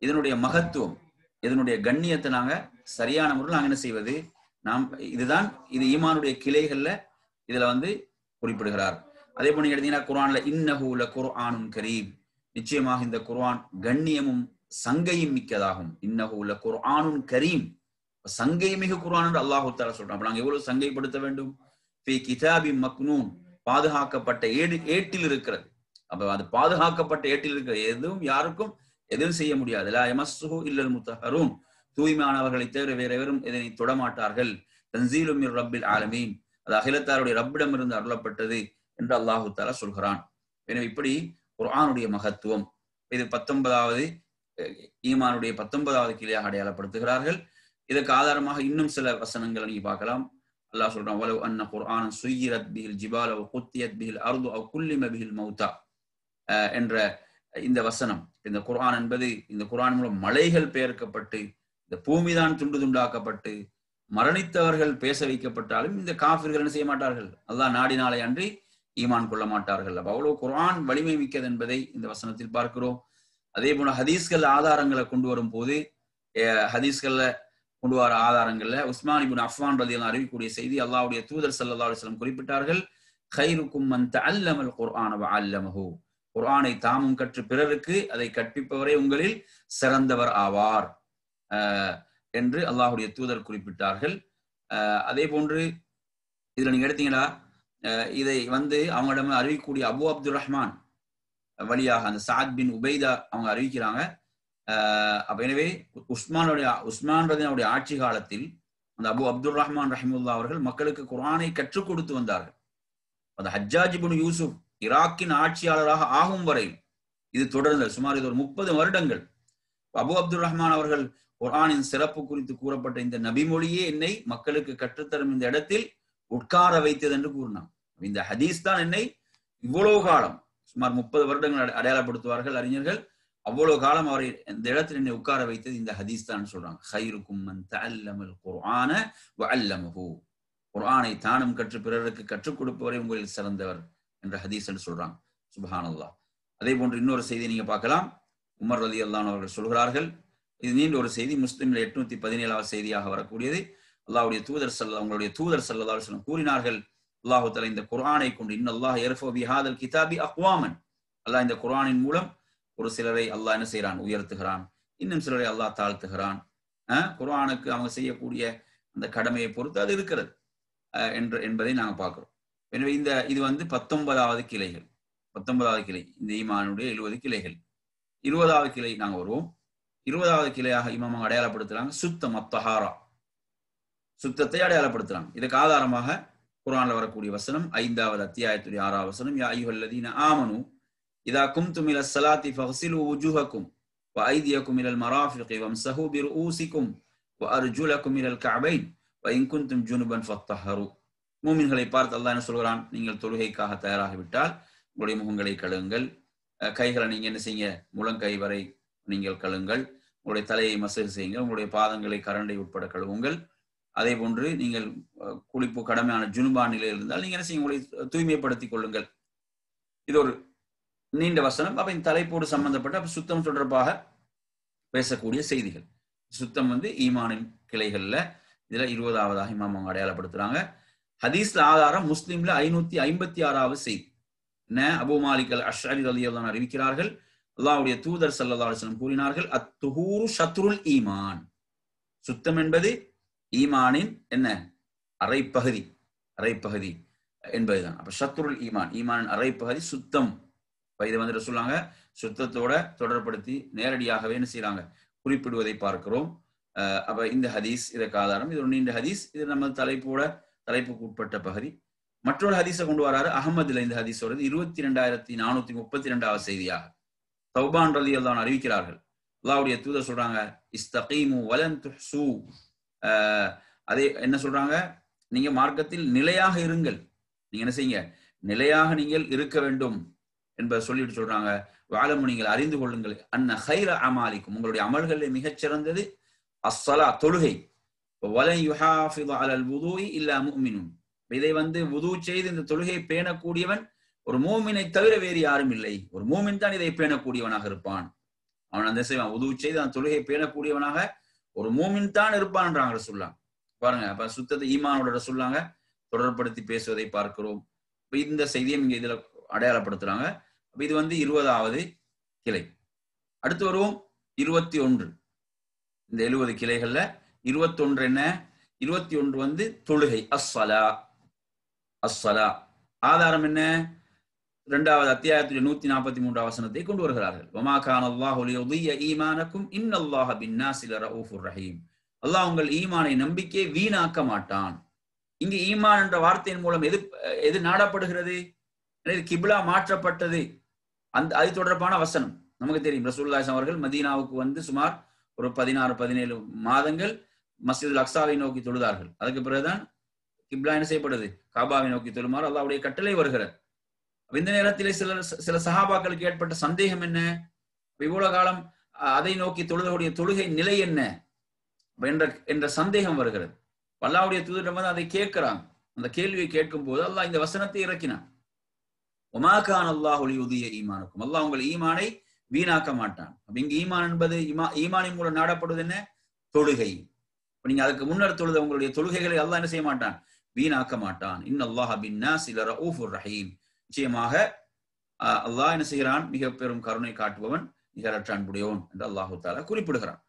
இதனுடைய மகத்துவம், இதனுடைய கண்ணியத்தை நாங்க சரியான முறையில் நாங்க என்ன செய்வது? நாம் இதுதான் இது ஈமானுடைய கிளைகள்ல இதுல குறிப்பிடுகிறார். அதே போல நீங்க எடுத்தீங்கன்னா குர்ஆன்ல இன்னஹு லகுர்ஆனுன் கரீம், நிச்சயமாக இந்த குர்ஆன் கண்ணியமும் சங்கையும் மிக்கதாகும். இன்னஹு லகுர்ஆனுன் கரீம், சங்கை மிகு குர்ஆன் என்று அல்லாஹ் தஆலா சொல்றான். அப்ப நாங்க எவ்வளவு சங்கைப்படுத்த வேண்டும்? ஃபீ கிதாபின் மக்னூன், பாதுகாக்கப்பட்ட ஏட்டில் இருக்கிறது. அப்ப அது பாதுகாக்கப்பட்ட ஏட்டில் இருக்கிற எதுவும் யாருக்கும் எதுவும் செய்ய முடியாது. லா யமஸ்ஸுஹு இல்லல் முத்தஹரூன், தூய்மையானவர்களை தவிர வேற எவரும் இதனை தொடமாட்டார்கள். தன்சீலும் மிர் ரப்பில் ஆலமீன், அது அகிலத்தாருடைய ரப்பிடமிருந்து அருளப்பட்டது என்று அல்லாஹு தஆலா சொல்கிறான். எனவே இப்படி குர்ஆனுடைய மகத்துவம் இது 19வது ஈமானுடைய 19வது கிளையாக அடையாளப்படுத்துகிறார்கள். இதற்கு ஆதாரமாக இன்னும் சில வசனங்களை நீங்க பார்க்கலாம். அல்லாஹ் சொல்றான், வலவ் அன்ன குர்ஆனன் சுய்யிரத் பிஹில் ஜிபால வ குத்தியத் பிஹில் அர்து அவ் குல்லிம பிஹில் மௌதா என்ற இந்த வசனம். இந்த குர்ஆன் என்பது, இந்த குர்ஆன் மூலம் மலைகள் பெயர்க்கப்பட்டு இந்த பூமிதான் துண்டு துண்டாக்கப்பட்டு மரணித்தவர்கள் பேச வைக்கப்பட்டாலும் இந்த காஃபிர்கள் என்ன செய்ய மாட்டார்கள், அல்லாஹ் நாடினாலே அன்றி ஈமான் கொள்ள மாட்டார்கள். அப்ப அவ்வளவு குர்ஆன் வலிமை மிக்கது என்பதை இந்த வசனத்தில் பார்க்கிறோம். அதே போல ஹதீஸ்கள் ஆதாரங்களை கொண்டு வரும் போது ஹதீஸ்கள்ல கொண்டு வர ஆதாரங்கள்ல உஸ்மான் இப்னு அஃபான் ரலியல்லாஹு அன்ஹு அறிவிக்கக்கூடிய செய்தி, அல்லாஹ்வுடைய தூதர் ஸல்லல்லாஹு அலைஹி வஸல்லம் குறிப்பிட்டார்கள், கைருக்கும் மன் தஅல்லமல் குர்ஆன வ அல்லமஹு, குர்ஆனை தாமும் கற்று பிறருக்கு அதை கற்பிப்பவரே உங்களில் சிறந்தவர் ஆவார் என்று அல்லாஹ்வுடைய தூதர் குறிப்பிட்டார்கள். அதே போன்று இதுல நீங்க எடுத்தீங்கன்னா இதை அவங்களிடம் அறிவிக்கக்கூடிய அபு அப்துல் ரஹ்மான் வழியாக அந்த சாத் பின் உபைதா அவங்க அறிவிக்கிறாங்க. அப்ப எனவே உஸ்மான் ரதினுடைய ஆட்சி காலத்தில் அந்த அபு அப்துல் ரஹ்மான் ரஹிமுல்லா அவர்கள் மக்களுக்கு குர்ஆனை கற்றுக் கொடுத்து வந்தார்கள். அந்த ஹஜ்ஜாஜ் இப்னு யூசுப் ஈராக்கின் ஆட்சியாளராக ஆகும் வரை இது தொடர்ந்தது. சுமார் இது ஒரு 30 வருடங்கள். அபு அப்துல் ரஹ்மான் அவர்கள் குர்ஆனின் சிறப்பு குறித்து கூறப்பட்ட இந்த நபிமொழியே என்னை மக்களுக்கு கற்றுத்தரும் இந்த இடத்தில் உட்கார வைத்தது என்று கூறினார். இந்த ஹதீஸ் தான் என்னை இவ்வளவு காலம், சுமார் 30 வருடங்கள் அடையாளப்படுத்துவார்கள் அறிஞர்கள், அவ்வளவு காலம் அவரை இந்த இடத்தில் என்னை உட்கார வைத்தது இந்த ஹதீஸ் தான் சொல்றாங்க. கைருக்கும் மன் தஅல்லமல் குர்ஆன வ அல்லமஹு, குர்ஆனை தானும் கற்று பிறருக்கு கற்றுக் கொடுப்பவரை உங்களில் சிறந்தவர் என்ற ஹதீஸ் என்று சொல்றாங்க. சுப்ஹானல்லாஹ். அதே போன்று இன்னொரு செய்தி நீங்க பார்க்கலாம். உமர் ரலியல்லாஹு அன்ஹு அவர்கள் சொல்கிறார்கள், இது நீண்ட ஒரு செய்தி, முஸ்லிம்ல 817வது செய்தியாக வரக்கூடியது. அல்லாஹ்வுடைய தூதர் உங்களுடைய தூதர் ஸல்லல்லாஹு அலைஹி வஸல்லம் கூறினார்கள், அல்லாஹ் தஆலா இந்த குர்ஆனை கொண்டு இன்னல்லாஹ் யர்ஃபு பிஹாதல் கிதாபி அக்வாமன், அல்லாஹ் இந்த குர்ஆனின் மூலம் ஒரு சிலரை அல்லாஹ் என்ன செய்யறான், உயர்த்துகிறான், இன்னும் சிலரை அல்லாஹ் தாழ்த்துகிறான். குர்ஆனுக்கு அவங்க செய்யக்கூடிய அந்த கடமையை பொறுத்து அது இருக்கிறது என்பதை நாங்க பார்க்கிறோம். எனவே இது 19வது கிளைகள். 19வது கிளை இந்த ஈமானுடைய 70 கிளைகள். 20வது கிளை நாங்க வருவோம். 20வது கிளையாக இமாம் அடையாளப்படுத்துறாங்க சுத்தம், அத்தஹாரா, சுத்தத்தை அடையாளப்படுத்துறாங்க. இதுக்கு ஆதாரமாக குர்ஆன்ல வரக்கூடிய வசனம் 5வது அத்தியாயத்துடைய 6வது வசனம், யா அய்யுஹல்லதீன ஆமனு இதா கும்தும் இலஸ் ஸலாத்தி ஃபக்ஸிலு வுஜூஹக்கும் வ ஐதியக்கும் இலல் மராஃபிகி வம்ஸஹு பிருஊசிக்கும் வ அர்ஜுலக்கும் இலல் கஅபைன் வ இன் குன்தும் ஜுனுபன் ஃபத்தஹரு. மூமின்களை பார்த்து அல்லாஹ் என்ன சொல்கிறான், நீங்கள் தொழுகைக்காக தயாராகிவிட்டால் உங்களுடைய முகங்களை கழுவுங்கள், கைகளை நீங்க என்ன செய்யுங்க, முழங்கை வரை நீங்கள் கழுவுங்கள், உங்களுடைய தலையை மசகு செய்யுங்கள், உங்களுடைய பாதங்களை கரண்டை உட்பட கழுவுங்கள். அதே போன்று நீங்கள் குளிப்பு கடமையான ஜுனுபா நிலையில் இருந்தால் நீங்க என்ன செய்ய, உங்களை தூய்மைப்படுத்திக் கொள்ளுங்கள். இது ஒரு நீண்ட வசனம். அப்ப இந்த தலைப்போடு சம்பந்தப்பட்ட சுத்தம் தொடர்பாக பேசக்கூடிய செய்திகள். சுத்தம் ஈமானின் கிளைகள்ல இதுல 20வதாக இமாம் அவங்க அடையாளப்படுத்துறாங்க. ஹதீஸ்ல ஆதாரம் முஸ்லிம்ல 556வது செய்தி. அபூ மாலிக் அல் அஷ்அரி ரலியல்லாஹு அன்ஹு அறிவிக்கிறார்கள், அல்லாஹ்வுடைய தூதர் ஸல்லல்லாஹு அலைஹி வஸல்லம் கூறினார்கள், அத்துஹூரு ஷத்ருல் ஈமான், சுத்தம் என்பது ஈமானின் என்ன அரைப்பகுதி என்பதுதான். அப்ப ஷத்ருல் ஈமான், ஈமானின் அரைப்பகுதி சுத்தம். இதை சொல்லுவாங்க, சுத்தத்தோட தொடர்படுத்தி நேரடியாகவே என்ன செய்யறாங்க, குறிப்பிடுவதை பார்க்கிறோம். அப்ப இந்த ஹதீஸ் இதற்கு ஆதாரம். இது ஒரு நீண்ட ஹதீஸ். இது நம்ம தலைப்புக்கு உட்பட்ட பகுதி. மற்றொரு ஹதீஸை கொண்டு வராரு அஹமதுல. இந்த ஹதீஸ் வருது 22432வது செய்தியாக. தௌபான் ரலியல்லாஹு அன்ஹு அறிவிக்கிறார்கள், அல்லாஹ்வுடைய தூதர் சொல்றாங்க, இஸ்தகீமு வலன் துஹ்சூ, அதே என்ன சொல்றாங்க, நீங்க மார்க்கத்தில் நிலையாக இருங்கள், நீங்க என்ன செய்யுங்க, நிலையாக நீங்கள் இருக்க வேண்டும் என்பதை சொல்லிட்டு சொல்றாங்க, வாலமு நீங்கள் அறிந்து கொள்ளுங்கள், அன்ன ஹைர அமாலிக்கும், உங்களுடைய அமல்களிலே மிகச் சிறந்தது அஸ்ஸலா, தொழுகை, வலன் யுஹாஃபிது அலல் வுதுஇ இல்லா முஃமினுன், இதை வுது செய்து இந்த தொழுகையை பேணக்கூடியவன் ஒரு மூமினை தவிர வேறு யாரும் இல்லை. ஒரு மூமின் தான் இதை பேணக்கூடியவனாக இருப்பான். அவன் அந்த செய்வான், வுது செய்து அந்த தொழுகையை பேணக்கூடியவனாக ஒரு மூமின் தான் இருப்பான்ன்றாங்க ரசூலுல்லாஹ். பாருங்க, அப்ப சுத்தத்தை ஈமானோட ரசூலுல்லாஹ் தொடர்படுத்தி பேசுவதை பார்க்கிறோம். இந்த செய்தியை இங்க இதுல அடையாளப்படுத்துறாங்க. இது 20வது கிளை. அடுத்து வருவோம் 21. இந்த 70 கிளைகள்ல 21 என்ன? 21 தொழுகை. அஸ்ஸலா. ஆதாரம் என்ன? 2வது அத்தியாயத்துடைய 143 வசனத்தை கொண்டு வருகிறார்கள். வமா கான அல்லாஹு லியுதிய்ய ஈமானக்கும் இன்னல்லாஹ பின்னாஸி லரஊஃபுர் ரஹீம். அல்லாஹ் உங்கள் ஈமானை நம்பிக்கையை வீணாக்க மாட்டான். இங்கு ஈமான் என்ற வார்த்தையின் மூலம் எது நாடப்படுகிறது? கிப்லா மாற்றப்பட்டது. அது தொடர்பான வசனம் நமக்கு தெரியும். ரசூலுல்லாஹி அவர்கள் மதீனாவுக்கு சுமார் ஒரு 16-17 மாதங்கள் மஸ்ஜிதுல் அக்ஸாவை நோக்கி தொழுதார்கள். அதுக்கு பிறகுதான் கிப்லா என்ன செய்யப்படுது? காபாவை நோக்கி தொழுமாறு அல்லாஹ்வுடைய கட்டளை வருகிறது. இந்த நேரத்திலே சில சஹாபாக்களுக்கு ஏற்பட்ட சந்தேகம் என்ன? இவ்வளவு காலம் அதை நோக்கி தொழுதக்கூடிய தொழுகை நிலை என்ன என்ற சந்தேகம் வருகிறது. அல்லாஹ்வுடைய தூதரிடம் அதை கேட்கிறாங்க. அந்த கேள்வியை கேட்கும் போது அல்லாஹ் இந்த வசனத்தை இறக்கினான். வமா கான அல்லாஹு லியுதிய்ய ஈமானக்கும். அல்லாஹ் உங்கள் ஈமானை வீணாக்க மாட்டான். இங்கு ஈமான் என்பது ஈமானின் மூலம் நாடப்படுவது என்ன? தொழுகை. நீங்க அதுக்கு முன்னர் தொழுத உங்களுடைய தொழுகைகளை அல்லாஹ் என்ன செய்ய மாட்டான்? வீணாக்க மாட்டான். இன்னல்லாஹ பின்னாஸி லரஊஃபுர் ரஹீம். நிச்சயமாக அல்லாஹ் என்ன செய்கிறான்? மிக பெரும் கருணை காட்டுபவன், நிகரற்ற அன்புடையவன் என்று அல்லாஹு தஆலா குறிப்பிடுகிறான்.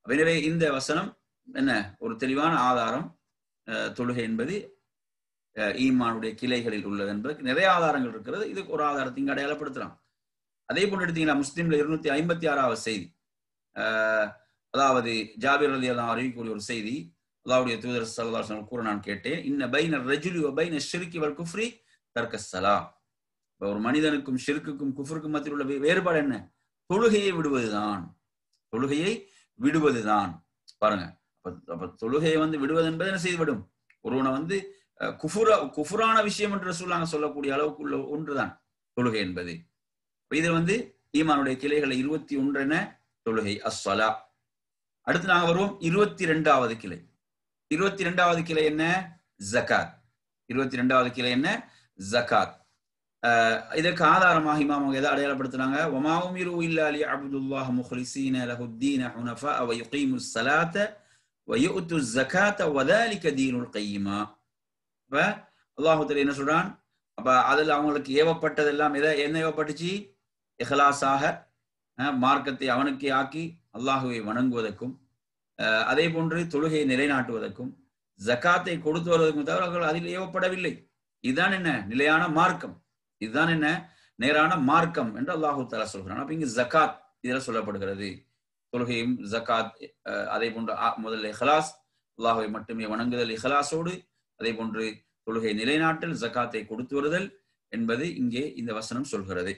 எனவே இந்த வசனம் என்ன? ஒரு தெளிவான ஆதாரம். தொழுகை என்பது ஈமானுடைய கிளைகளில் உள்ளது என்பதற்கு நிறைய ஆதாரங்கள் இருக்கிறது. இதுக்கு ஒரு ஆதாரத்தை இங்கு அடையாளப்படுத்தலாம். அதே போன்று எடுத்தீங்களா, முஸ்லிம்ல 256வது செய்தி, அதாவது ஜாபிர் ரலியல்லாஹு அறிவிக்கக்கூடிய ஒரு செய்தி. அல்லாஹ்வுடைய தூதர் ஸல்லல்லாஹு அலைஹி வஸல்லம் கூற நான் கேட்டேன், இன்ன பைன ரஜுலி வ பைன ஷிர்கி வல் குஃப்ரி தர்க்கஸ் ஸலாம். ஒரு மனிதனுக்கும் ஷிர்க்குக்கும் குஃப்ருக்கும் மத்தியில் உள்ள வேறுபாடு என்ன? தொழுகையை விடுவதுதான். தொழுகையை விடுவதுதான். பாருங்க, அப்ப தொழுகையை விடுவது என்பது என்ன செய்துவிடும்? ஒருவனை குஃபுரான விஷயம் என்று சொல்லக்கூடிய அளவுக்கு உள்ள ஒன்றுதான் தொழுகை என்பது. இது ஈமானுடைய கிளைகளை 21 என தொழுகை அஸ்ஸலா. அடுத்து நாங்க வருவோம் 22வது கிளை. 22வது கிளை என்ன? ஜகாத். 22வது கிளை என்ன? ஜகாத். இதற்கு ஆதாரமாக இமாம் எதை அடையாளப்படுத்துறாங்க? வமா உமிரு இல்லா லியஅப்துல்லாஹ முக்லிஸீன லஹுத்தீன ஹுனஃபா வ யுகீமுஸ் ஸலாத வ யுஅத்துஸ் ஸகாத வ ذلك தீனுல் கய்யிமா. அப்ப அல்லாஹ் தஆலா என்ன சொல்றான்? அப்ப அதுல அவங்களுக்கு ஏவப்பட்டதெல்லாம் என்ன ஏவப்பட்டுச்சு? இஹ்லாஸாக மார்க்கத்தை அவனுக்கு ஆக்கி அல்லாஹுவை வணங்குவதற்கும், அதே போன்று தொழுகையை நிலைநாட்டுவதற்கும், ஜகாத்தை கொடுத்து வருவதற்கும் தவிர அவர்கள் அதில் ஏவப்படவில்லை. இதுதான் என்ன? நிலையான மார்க்கம். இதுதான் என்ன? நேரான மார்க்கம் என்று அல்லாஹு தஆலா சொல்கிறான். அப்ப இங்கு ஜகாத் இதில் சொல்லப்படுகிறது. தொழுகையும் ஜகாத், அதே போன்று முதல்ல இஹ்லாஸ், அல்லாஹுவை மட்டுமே வணங்குதல் இஹ்லாஸோடு, அதே போன்று தொழுகை நிலைநாட்டல், ஜகாத்தை கொடுத்து வருதல் என்பது இங்கே இந்த வசனம் சொல்கிறது.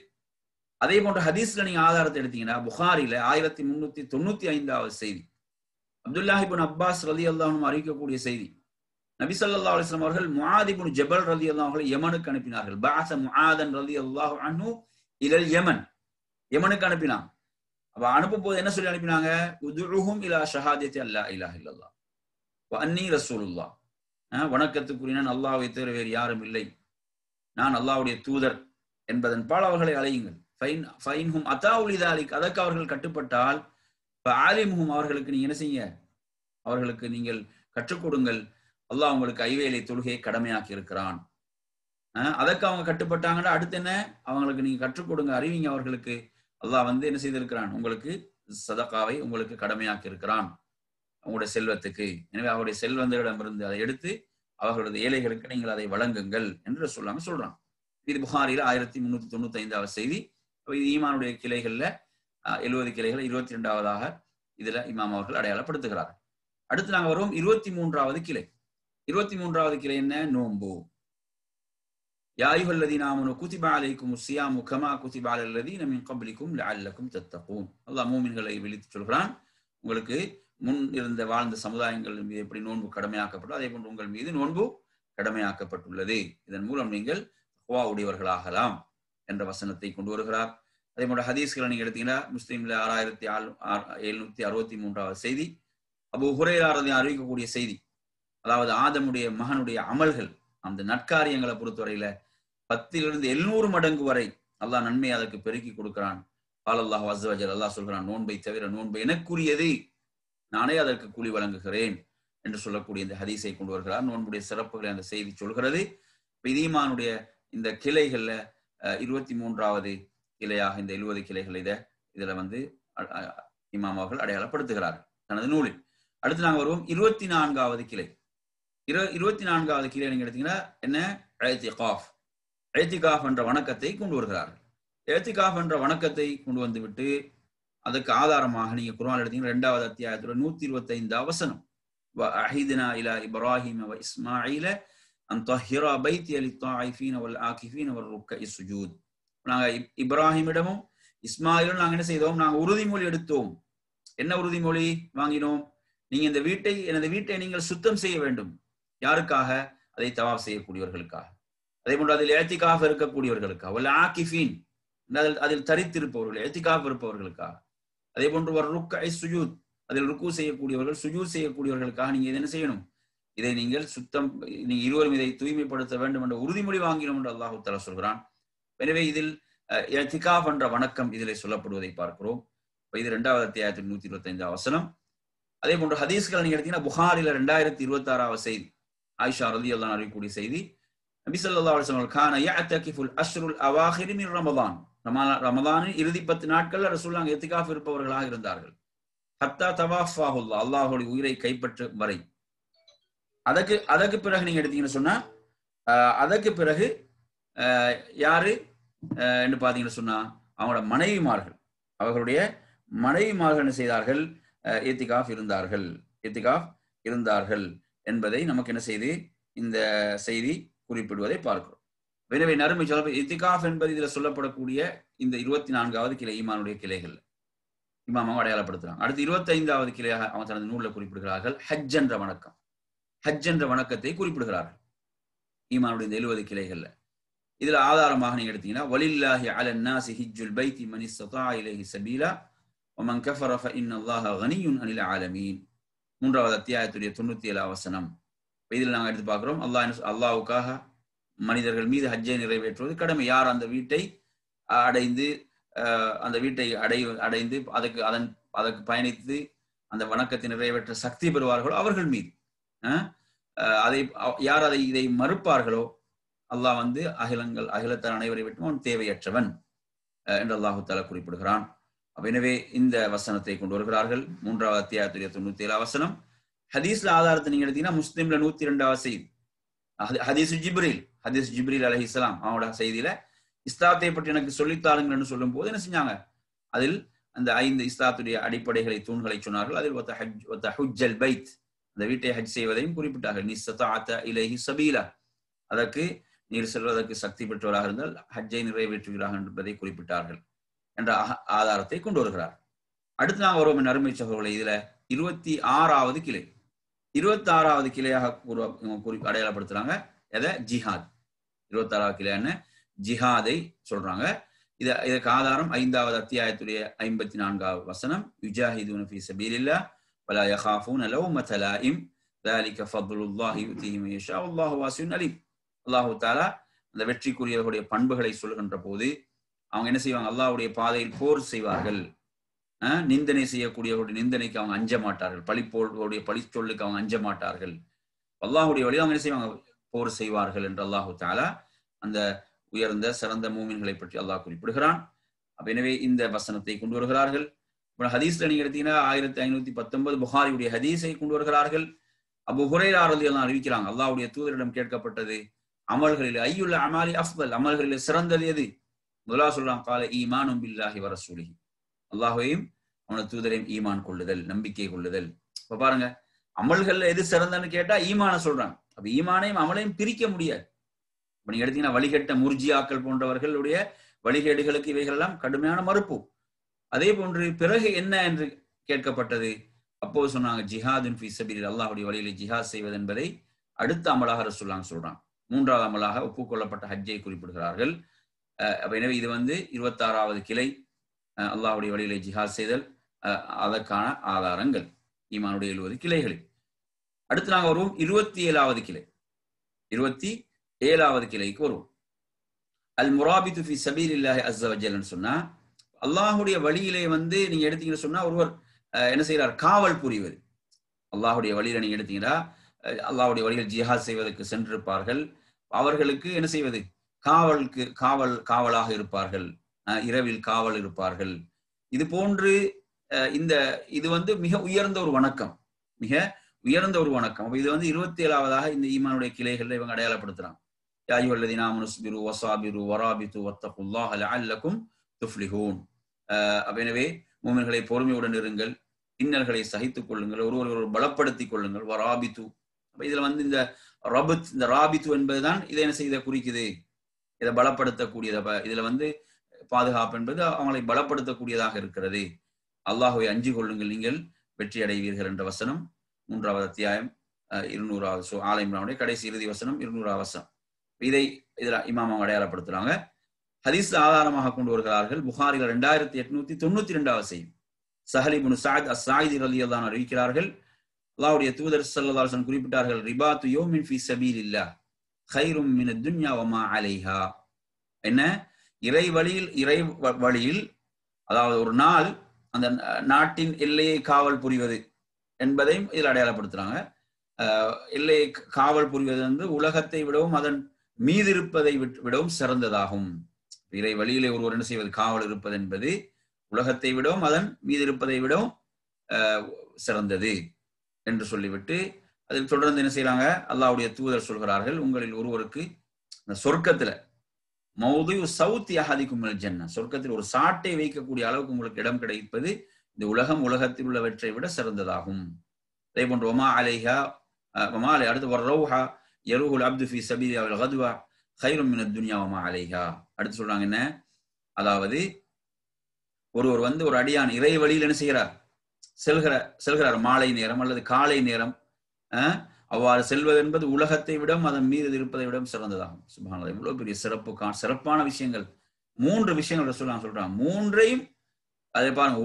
அதே போன்று ஹதீஸ்ல நீங்க ஆதாரத்தை எடுத்தீங்கன்னா, புகாரில 1395வது செய்தி, அப்துல்லாஹ் இப்னு அப்பாஸ் ரலியல்லாஹு அன்ஹு அறிவிக்கக்கூடிய செய்தி. நபி ஸல்லல்லாஹு அலைஹி வஸல்லம் அவர்கள் முஆத் இப்னு ஜபல் ரலியல்லாஹு அன்ஹு யமனுக்கு அனுப்பினார்கள். பஅஸ முஆதன் ரலியல்லாஹு அன்ஹு இலல் யமன். யமனுக்கு அனுப்பினாங்க. அப்ப அனுப்பும் போது என்ன சொல்லி அனுப்பினாங்க? உதுஹும் இலா ஷஹாதத்தி அல்லா இலாஹ இல்லல்லாஹ் வ அன்னி ரசூலுல்லாஹ். வணக்கத்துக்குரிய நான் அல்லாஹ்வை தவிர வேறு யாரும் இல்லை, நான் அல்லாஹ்வுடைய தூதர் என்பதன் பால் அவர்களை அழையுங்கள். ஃபைன்ஹும் அதாஉ லிதாலிக், அதற்கு அவர்கள் கட்டுப்பட்டால் ஃபஆலிம்ஹும், அவர்களுக்கு நீங்க என்ன செய்ய? அவர்களுக்கு நீங்கள் கற்றுக் கொடுங்கள். அல்லாஹ் உங்களுக்கு ஐவேளை தொழுகையை கடமையாக்கி இருக்கிறான். அதற்கு அவங்க கட்டுப்பட்டாங்கன்னா அடுத்து என்ன? அவங்களுக்கு நீங்க கற்றுக் கொடுங்க, அறிவிங்க அவர்களுக்கு. அல்லாஹ் என்ன செய்திருக்கிறான்? உங்களுக்கு சதகாவை உங்களுக்கு கடமையாக்கி இருக்கிறான் அவங்களுடைய செல்வத்துக்கு. எனவே அவருடைய செல்வந்தரிடமிருந்து அதை எடுத்து அவர்களுடைய ஏழைகளுக்கு நீங்கள் அதை வழங்குங்கள் என்று சொல்றான். இது புகாரில 1395வது செய்தி. இது ஈமானுடைய கிளைகள்ல 70 கிளைகள் 22வதாக இதுல இமாம் அவர்கள் அடையாளப்படுத்துகிறார்கள். அடுத்து நாங்க வருவோம் 23வது கிளை. 23வது கிளை என்ன? நோன்பு. யா அய்யுஹல்லதீன ஆமனூ குதிப அலைக்குமுஸ் ஸியாமு கமா குதிப அலல் லதீன மின் கப்லிக்கும் லஅல்லக்கும் தத்தகூன். அல்லாஹ் மூமின்களை விழித்து சொல்கிறான், உங்களுக்கு முன் இருந்த வாழ்ந்த சமுதாயங்கள் மீது எப்படி நோன்பு கடமையாக்கப்பட்டோ அதே போன்று உங்கள் மீது நோன்பு கடமையாக்கப்பட்டுள்ளது. இதன் மூலம் நீங்கள் தக்வா உடையவர்களாகலாம் என்ற வசனத்தை கொண்டு வருகிறார். அதே போன்ற ஹதீஸ்களை நீங்க எடுத்தீங்கன்னா, முஸ்லிம்ல 6763வது செய்தி, அபூ ஹுரைரா ரலியல்லாஹு அன்ஹு அறிவிக்கக்கூடிய செய்தி. அதாவது ஆதமுடைய மகனுடைய அமல்கள், அந்த நற்காரியங்களை பொறுத்தவரையில 10லிருந்து 700 மடங்கு வரை அல்லாஹ் நன்மை அதற்கு பெருக்கி கொடுக்கிறான். அல்லாஹ் அஸ்ஸ வ ஜல், அல்லாஹ் சொல்கிறான், நோன்பை தவிர நோன்பு எனக்குரியது, நானே அதற்கு கூலி வழங்குகிறேன் என்று சொல்லக்கூடிய இந்த ஹதீஸை கொண்டு வருகிறார். நோன்புடைய சிறப்புகளை அந்த செய்தி சொல்கிறது. ஈமானுடைய இந்த கிளைகள்ல 23வது கிளையாக இந்த 70 கிளைகள் இதுல வந்து இமாம் அவர்கள் அடையாளப்படுத்துகிறார்கள் தனது நூலில். அடுத்து நாங்கள் வருவோம் 24வது கிளை. 24வது கிளை நீங்க எடுத்தீங்கன்னா என்ன? இஅ்திகாஃப். இஅ்திகாஃப் என்ற வணக்கத்தை கொண்டு வருகிறார்கள். இஅ்திகாஃப் என்ற வணக்கத்தை கொண்டு வந்து விட்டு அதுக்கு ஆதாரமாக நீங்க குர்ஆன் எடுத்தீங்கன்னா 2வது அத்தியாயத்துல 125 வசனம், வஅஹித்னா இலா இப்ராஹீம வ இஸ்மாஈல அன் தஹிரா பைத்திய லித்தாயிஃபீன வல் ஆகிஃபீன வர்ருக்கஇ சுஜூத். நாங்க இப்ராஹிமிடமும் இஸ்மாயிலும் நாங்க என்ன செய்தோம்? நாங்க உறுதிமொழி எடுத்தோம். என்ன உறுதிமொழி வாங்கினோம்? நீங்க இந்த எனது வீட்டை நீங்கள் சுத்தம் செய்ய வேண்டும். யாருக்காக? அதை தவாப் செய்யக்கூடியவர்களுக்காக. அதே போன்று அதில் இஅ்திகாஃப் இருக்கக்கூடியவர்களுக்காக, வல் ஆகிஃபீன் அதில் தரித்திருப்பவர்கள், இஅ்திகாஃப் இருப்பவர்களுக்காக. அதே போன்று வர்ருக்கஇ சுஜூத் அதில் ருக்கு செய்யக்கூடியவர்கள், சுஜூத் செய்யக்கூடியவர்களுக்காக நீங்க என்ன செய்யணும்? இதை நீங்கள் நீங்க இருவரும் இதை தூய்மைப்படுத்த வேண்டும் என்ற உறுதிமொழி வாங்கினோம் என்று அல்லாஹ் தஆலா சொல்கிறான். எனவே இதில் இஅ்திகாஃப் என்ற வணக்கம் இதிலே சொல்லப்படுவதை பார்க்கிறோம். இது 2வது அத்தியாயத்தில் 125 வசனம். அதே போன்று ஹதீஸ்கள் நீங்க எடுத்தீங்கன்னா புகாரில 2026 செய்தி, ஆயிஷா ரலியல்லாஹு அன்ஹா அறிவிக்கக்கூடிய செய்தி, நபி ஸல்லல்லாஹு அலைஹி வஸல்லம் கான யஅ்தகிஃபுல் அஷ்ருல் அவாஹிர் மின் ரமதான். ரமதானின் இறுதி 10 நாட்கள் ரசூலுல்லாஹ் இஅ்திகாஃப் இருப்பவர்களாக இருந்தார்கள். ஹத்தா தவாஃபாஹுல்லாஹ், அல்லாஹ்வுடைய உயிரை கைப்பற்றும் வரை. அதற்கு பிறகு நீங்க எடுத்தீங்கன்னு சொன்னா அதற்கு பிறகு யாரு என்று பாத்தீங்கன்னு சொன்னா அவங்களோட மனைவிமார்கள், அவர்களுடைய மனைவிமார்கள் என்ன செய்தார்கள்? இஅ்திகாஃப் இருந்தார்கள் என்பதை நமக்கு என்ன செய்து இந்த செய்தி குறிப்பிடுவதை பார்க்கிறோம். எனவே நறுமை சொல்ல இஅ்திகாஃப் என்பது இதுல சொல்லப்படக்கூடிய இந்த 24வது கிளை ஈமானுடைய கிளைகள் இமாம் அடையாளப்படுத்துறாங்க. அடுத்து 25வது கிளையாக அவன் தனது நூலில் குறிப்பிடுகிறார்கள் ஹஜ் என்ற வணக்கம். ஹஜ் என்ற வணக்கத்தை குறிப்பிடுகிறார்கள் ஈமானுடைய இந்த 70 கிளைகள்ல. இதுல ஆதாரமாக நீங்க எடுத்தீங்கன்னா வலில்லாஹி அலன் நாஸி ஹிஜ்ஜுல் பைத்தி மன் இஸ்ததா இலைஹி சபீலா வமன் கஃபர ஃபஇன்னல்லாஹ கனிய்யுன் அனில் ஆலமீன். 3வது அத்தியாயத்துடைய 97 வசனம். இதில் நாங்கள் எடுத்து பார்க்கிறோம் அல்லாஹ்வுக்காக மனிதர்கள் மீது ஹஜ்ஜை நிறைவேற்றுவது கடமை. யார் அந்த வீட்டை அடைந்து அதற்கு பயணித்து அந்த வணக்கத்தை நிறைவேற்ற சக்தி பெறுவார்களோ அவர்கள் மீது, இதை மறுப்பார்களோ அல்லாஹ் வந்து அகிலத்தார் அனைவரை விட்டும் அவன் தேவையற்றவன் என்று அல்லாஹு தஆலா குறிப்பிடுகிறான். எனவே இந்த வசனத்தை கொண்டு வருகிறார்கள். 3வது அத்தியாயத்துடைய 97 வசனம். ஹதீஸ்ல ஆதாரத்தை நீங்க எடுத்தீங்கன்னா முஸ்லிம்ல 102வது செய்தி, ஹதீஸ் ஜிப்ரீல் அலைஹிஸ்ஸலாம் அவனோட செய்தியில இஸ்லாத்தை பற்றி எனக்கு சொல்லித்தாருங்கள் என்று சொல்லும் போது என்ன செஞ்சாங்க? அதில் அந்த 5 இஸ்லாத்துடைய அடிப்படைகளை தூண்களை சொன்னார்கள். அதில் வத்தஹுஜ்ஜல் பைத், அந்த வீட்டை ஹஜ் செய்வதையும் குறிப்பிட்டார்கள். நிஸ்ததஅத இலைஹி சபீலா, அதற்கு நீர் செல்வதற்கு சக்தி பெற்றவராக இருந்தால் ஹஜ்ஜை நிறைவேற்றுகிறார்கள் என்பதை குறிப்பிட்டார்கள் என்ற ஆதாரத்தை கொண்டு வருகிறார். அடுத்து நாங்கள் வருவோம் அருமை சகோதரர்களை. இதுல 26வது கிளை, 26வது கிளையாக அடையாளப்படுத்துறாங்க எதை? ஜிஹாத். 26வது கிளை என்ன? ஜிஹாதை சொல்றாங்க. இதற்கு ஆதாரம் 5வது அத்தியாயத்துடைய 54வது வசனம், யுஜாஹிதுன ஃபீ ஸபீலில்லாஹ் வலா யகாஃபூன லௌமத லாயிம் ذلك فضل الله يؤتيه من يشاء والله واسع عليم. அல்லாஹ் தஆலா அந்த வெற்றிக்குரியவர்களுடைய பண்புகளை சொல்கின்ற போது அவங்க என்ன செய்வாங்க? அல்லாஹ்வுடைய பாதையில் போர் செய்வார்கள். நிந்தனை செய்யக்கூடியவர்களுடைய நிந்தனைக்கு அவங்க அஞ்ச மாட்டார்கள். பழிப்போர்களுடைய பழிச்சொல்லுக்கு அவங்க அஞ்ச மாட்டார்கள். அல்லாஹ்வுடைய வழியில் அவங்க என்ன செய்வாங்க? போர் செய்வார்கள் என்று அல்லாஹ் தஆலா அந்த உயர்ந்த சிறந்த மூமின்களை பற்றி அல்லாஹ் குறிப்பிடுகிறான். எனவே இந்த வசனத்தை கொண்டு வருகிறார்கள். ஹதீஸ்ல நீங்க எடுத்தீங்கன்னா 1519 புகாரியுடைய ஹதீஸை கொண்டு வருகிறார்கள். அபூ ஹுரைரா ரலியல்லாஹு அன்ஹு அறிவிக்கிறாங்க, அல்லாஹ்வுடைய தூதரிடம் கேட்கப்பட்டது, அமல்களில் ஐயுல் அமாலி அஃதல், அமல்களில் சிறந்தது எது? முதலாவது சொல்றாங்க, கால ஈமானும் பில்லாஹி வ ரசூலிஹி, அல்லாஹ்வையும் அவனது தூதரையும் ஈமான் கொள்ளுதல், நம்பிக்கை கொள்ளுதல். இப்ப பாருங்க, அமல்கள்ல எது சிறந்தன்னு கேட்டா ஈமான சொல்றாங்க. அப்ப ஈமானையும் அமலையும் பிரிக்க முடியாது. இப்ப நீங்க எடுத்தீங்கன்னா வழிகட்ட முர்ஜியாக்கள் போன்றவர்களுடைய வழிகேடுகளுக்கு இவைகள் எல்லாம் கடுமையான மறுப்பு. அதே போன்று பிறகு என்ன என்று கேட்கப்பட்டது. அப்போது சொன்னாங்க, ஜிஹாதுன் ஃபீ ஸபீலில், அல்லாஹ்வுடைய வழியிலே ஜிஹாத் செய்வது என்பதை அடுத்த அமலாக ரசூலுல்லாஹ் சொல்றாங்க. 3வது அமலாக ஒப்புக்கொள்ளப்பட்ட ஹஜ்ஜை குறிப்பிடுகிறார்கள். எனவே இது 26வது கிளை, அல்லாஹ்வுடைய வழியிலே ஜிஹாத் செய்தல், அதற்கான ஆதாரங்கள் ஈமானுடைய 70 கிளைகளில். அடுத்து நாங்கள் வருவோம் 27வது கிளை. 27வது கிளைக்கு வருவோம். அல் முராபித்து ஃபீ ஸபீலில்லாஹி அஸ்ஸ வஜல்னு சொன்னா, அல்லாஹ்வுடைய வழியிலே நீங்க எடுத்தீங்கன்னு சொன்னா ஒருவர் என்ன செய்யறார்? காவல் புரிவது. அல்லாஹ்வுடைய வழியில நீங்க எடுத்தீங்கன்னா அல்லாஹ்வுடைய வழியில் ஜிஹாத் செய்வதற்கு சென்றிருப்பார்கள். அவர்களுக்கு என்ன செய்வது? காவலாக இருப்பார்கள், இரவில் காவல் இருப்பார்கள். இது போன்று இது மிக உயர்ந்த ஒரு வணக்கம், மிக உயர்ந்த ஒரு வணக்கம். அப்ப இது 27வது இந்த ஈமானுடைய கிளைகள் இவங்க அடையாளப்படுத்துறாங்க. யா அய்யுஹல்லதீன ஆமனு ஸ்பிரு வஸாபிரு வராபிது வத்தகுல்லாஹ லஅல்லகும் துஃப்லிஹூன். எனவே மூமின்களை பொறுமையுடன் இருங்கள், இன்னல்களை சகித்துக் கொள்ளுங்கள், ஒருவர் பலப்படுத்திக் கொள்ளுங்கள். வராபித்து, இதுல இந்த ராபித்து என்பதுதான் இதை என்ன செய்த குறிக்குது, இதை பலப்படுத்தக்கூடியது. இதுல பாதுகாப்பு என்பது அவங்களை பலப்படுத்தக்கூடியதாக இருக்கிறது. அல்லாஹ்வை அஞ்சி கொள்ளுங்கள், நீங்கள் வெற்றி அடைவீர்கள் என்ற வசனம் 3வது அத்தியாயம் 200வது ஆல இம்ரானுடைய கடைசி இறுதி வசனம் 200வது வசனம். இதுல இமாம் அடையாளப்படுத்துறாங்க. ஹதீஸ் ஆதாரமாக கொண்டு வருகிறார்கள். புகாரில 2892வது செய்தி. சஹல் இப்னு சஅத் அஸ்-ஸாயிதி ரலியல்லாஹு அன்ஹு அறிவிக்கிறார்கள், அல்லாஹ்வுடைய தூதர் ஸல்லல்லாஹு அலைஹி வஸல்லம் குறிப்பிட்டார்கள், ரிபாத்து யௌமின் ஃபீ ஸபீலில்லாஹ் கைரும் மினத் துன்யா வமா அலைஹா. என்ன, இறை வழியில் அதாவது ஒரு நாள் அந்த நாட்டின் எல்லையை காவல் புரிவது என்பதையும் இதில் அடையாளப்படுத்துறாங்க. எல்லையை காவல் புரிவது உலகத்தை விடவும் அதன் மீது இருப்பதை விடவும் சிறந்ததாகும். இறை வழியிலே ஒருவர் என்ன செய்வது, காவல் இருப்பது என்பது உலகத்தை விடவும் அதன் மீது இருப்பதை விடவும் சிறந்தது என்று சொல்லிவிட்டு அதில் தொடர்ந்து என்ன செய்யறாங்க, அல்லாஹ்வுடைய தூதர் சொல்கிறார்கள், உங்களில் ஒருவருக்கு சொர்க்கத்துல மௌது சவுத்தி அஹதிக்கும் மினல் ஜன்னah, சொர்க்கத்தில் ஒரு சாட்டை வைக்கக்கூடிய அளவுக்கு உங்களுக்கு இடம் கிடைப்பது இந்த உலகத்தில் உள்ளவற்றை விட சிறந்ததாகும். அதே போன்று ஒமா அலைஹா ஒமா அலை அடுத்து வர்ரௌஹா யருஹுல் அப்து ஃபீ ஸபீலில்லாஹி வல் கத்வா கைரும் மினத் துன்யா வமா அலைஹா. அடுத்து சொல்றாங்க என்ன, அதாவது ஒருவர் ஒரு அடியான் இறை வழியில் என்ன செய்கிறார், செல்கிறார் மாலை நேரம் அல்லது காலை நேரம், அவ்வாறு செல்வது என்பது உலகத்தை விடம் அதன் மீது இருப்பதை விட சிறந்ததாகும். சுப்ஹானல்லாஹ், இவ்வளவு பெரிய சிறப்பான விஷயங்கள், 3 விஷயங்கள் சொல்றாங்க. 3ஐயும் அதை பாருங்க,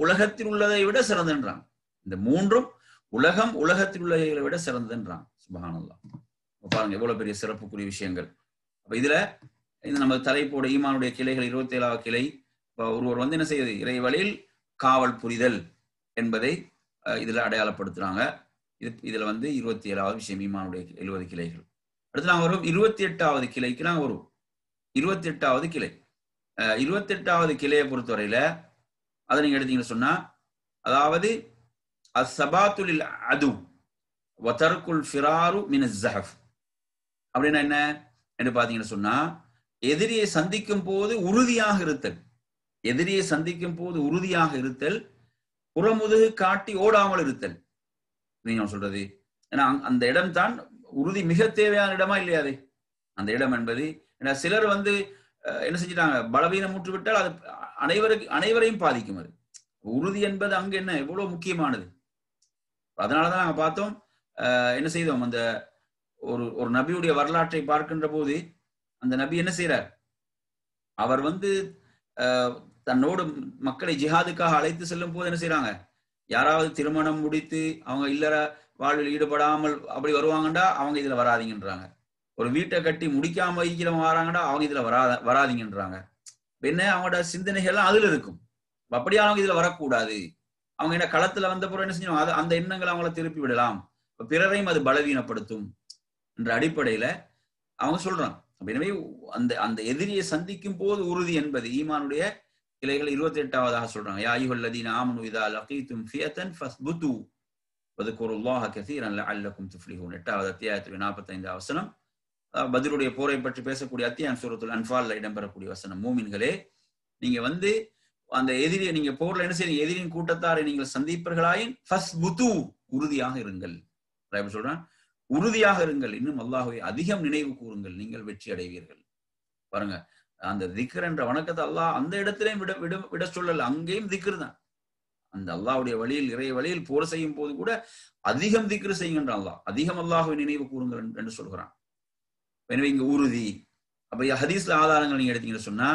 உலகத்தில் உள்ளதை விட சிறந்தன்றாங்க. இந்த 3ம் உலகத்தில் உள்ளதை விட சிறந்தன்றாங்க. சுப்ஹானல்லாஹ், பாருங்க எவ்வளவு பெரிய சிறப்புக்குரிய விஷயங்கள். அப்ப இதுல நம்ம தலைப்போட ஈமானுடைய கிளைகள் 27வது கிளை. ஒருவர் என்ன செய்யுது, இறை வழியில் காவல் புரிதல் என்பதை இதுல அடையாளப்படுத்துறாங்க. இதுல 27வது விஷயம் ஈமானுடைய 70 கிளைகள். அடுத்து நாங்க வரும் 28வது கிளைக்கு நாங்க வருவோம். 28வது கிளை, 28வது கிளையை பொறுத்தவரையில அதை நீங்க எடுத்தீங்கன்னு சொன்னா, அதாவது அஸ்ஸபாத்துலில் அது வதர்குல் ஃபிராரு மினஸ் ஸஹஃப் அப்படின்னா என்ன என்று பாத்தீங்கன்னு சொன்னா, எதிரியை சந்திக்கும் போது உறுதியாக இருத்தல், எதிரியை சந்திக்கும் போது உறுதியாக இருத்தல், புறமுதுகு காட்டி ஓடாமல் இருத்தல். நீங்க சொல்றது ஏன்னா அந்த இடம் தான் உறுதி மிக தேவையான இடமா இல்லையாது அந்த இடம் என்பது. ஏன்னா சிலர் என்ன செஞ்சிட்டாங்க, பலவீனம் முற்று விட்டால் அது அனைவரையும் பாதிக்கும். அது உறுதி என்பது அங்க என்ன எவ்வளவு முக்கியமானது. அதனாலதான் நாங்க பார்த்தோம், என்ன செய்தோம், அந்த ஒரு நபியுடைய வரலாற்றை பார்க்கின்ற போது அந்த நபி என்ன செய்யறார், அவர் தன்னோடு மக்களை ஜிஹாதுக்காக அழைத்து செல்லும் போது என்ன செய்யறாங்க, யாராவது திருமணம் முடித்து அவங்க இல்லற வாழ்வில் ஈடுபடாமல் அப்படி வருவாங்கண்டா அவங்க இதுல வராதிங்கன்றாங்க. ஒரு வீட்டை கட்டி முடிக்காம வைக்கிறவங்க வராங்கடா அவங்க இதுல வராதிங்கன்றாங்க. என்ன, அவங்களோட சிந்தனைகள்லாம் அதுல இருக்கும். அப்படியே அவங்க இதுல வரக்கூடாது. அவங்க என்ன களத்துல வந்த பிறகு என்ன செஞ்சோம், அந்த எண்ணங்களை அவங்கள திருப்பி விடலாம், பிறரையும் அது பலவீனப்படுத்தும் என்ற அடிப்படையில அவங்க சொல்றாங்க. எனவே அந்த எதிரியை சந்திக்கும் போது உறுதி என்பது ஈமானுடைய கிளைகள் 28வதாக சொல்றாங்க. யா அய்யுஹல்லதீன ஆமனு இதா லகீதும் ஃபியத்தன் ஃபஸ்புது வذ்குருல்லாஹ கஸீரன் லஅல்லகும் துஃப்லிஹூன். 8வது அத்தியாயத்துடைய 45வது வசனம், பத்ருடைய போரை பற்றி பேசக்கூடிய அத்தியாயம் சூரத்துல் அன்ஃபால்ல இடம்பெறக்கூடிய வசனம். மூமின்களே, நீங்க அந்த எதிரியை நீங்க போர்ல என்ன செய்யுங்க, எதிரின் கூட்டத்தாரை நீங்கள் சந்திப்பீர்களாயின் ஃபஸ்புது உறுதியாக இருங்கள். சொல்றான், உறுதியாக இருங்கள், இன்னும் அல்லாஹ்வை அதிகம் நினைவு கூறுங்கள், நீங்கள் வெற்றி அடைவீர்கள். பாருங்க, அந்த திக்ர் என்ற வணக்கத்தை அல்லாஹ் அந்த இடத்திலையும் விட சொல்லல, அங்கேயும் திக்ர் தான். அந்த அல்லாஹ்வுடைய வழியில் இறை வழியில் போர் செய்யும் போது கூட அதிகம் திக்ர் செய்யுங்கன்ற அல்லாஹ், அதிகம் அல்லாஹ்வை நினைவு கூறுங்கள் என்று சொல்கிறான். எனவே இங்க உறுதி. அப்ப ஹதீஸ்ல ஆதாரங்கள் நீங்க எடுத்தீங்கன்னு சொன்னா,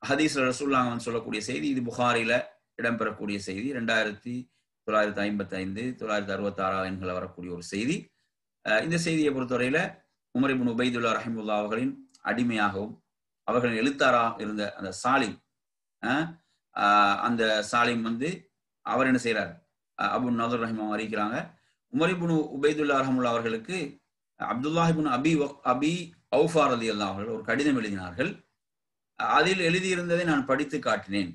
ஹதீஸ்ல ரசூலுல்லாஹ் சொல்லக்கூடிய செய்தி, இது புகாரில இடம்பெறக்கூடிய செய்தி, 2955 966 எண்களை வரக்கூடிய ஒரு செய்தி. இந்த செய்தியை பொறுத்தவரையில உமர் இப்னு உபைதுல்லா ரஹிமஹுல்லாஹ் அவர்களின் அடிமையாகவும் அவர்களின் எழுத்தாரா இருந்த அந்த சாலிம், அந்த சாலிம் அவர் என்ன செய்யறார், அபு நதர் ரஹிமஹு அறிவிக்கிறாங்க, உமர் இப்னு உபைதுல்லா ரஹிமஹுல்லாஹ் அவர்களுக்கு அப்துல்லாஹ் இப்னு அபி அவுஃபா ரலியல்லாஹு அவர்கள் ஒரு கடிதம் எழுதினார்கள். அதில் எழுதியிருந்ததை நான் படித்து காட்டினேன்.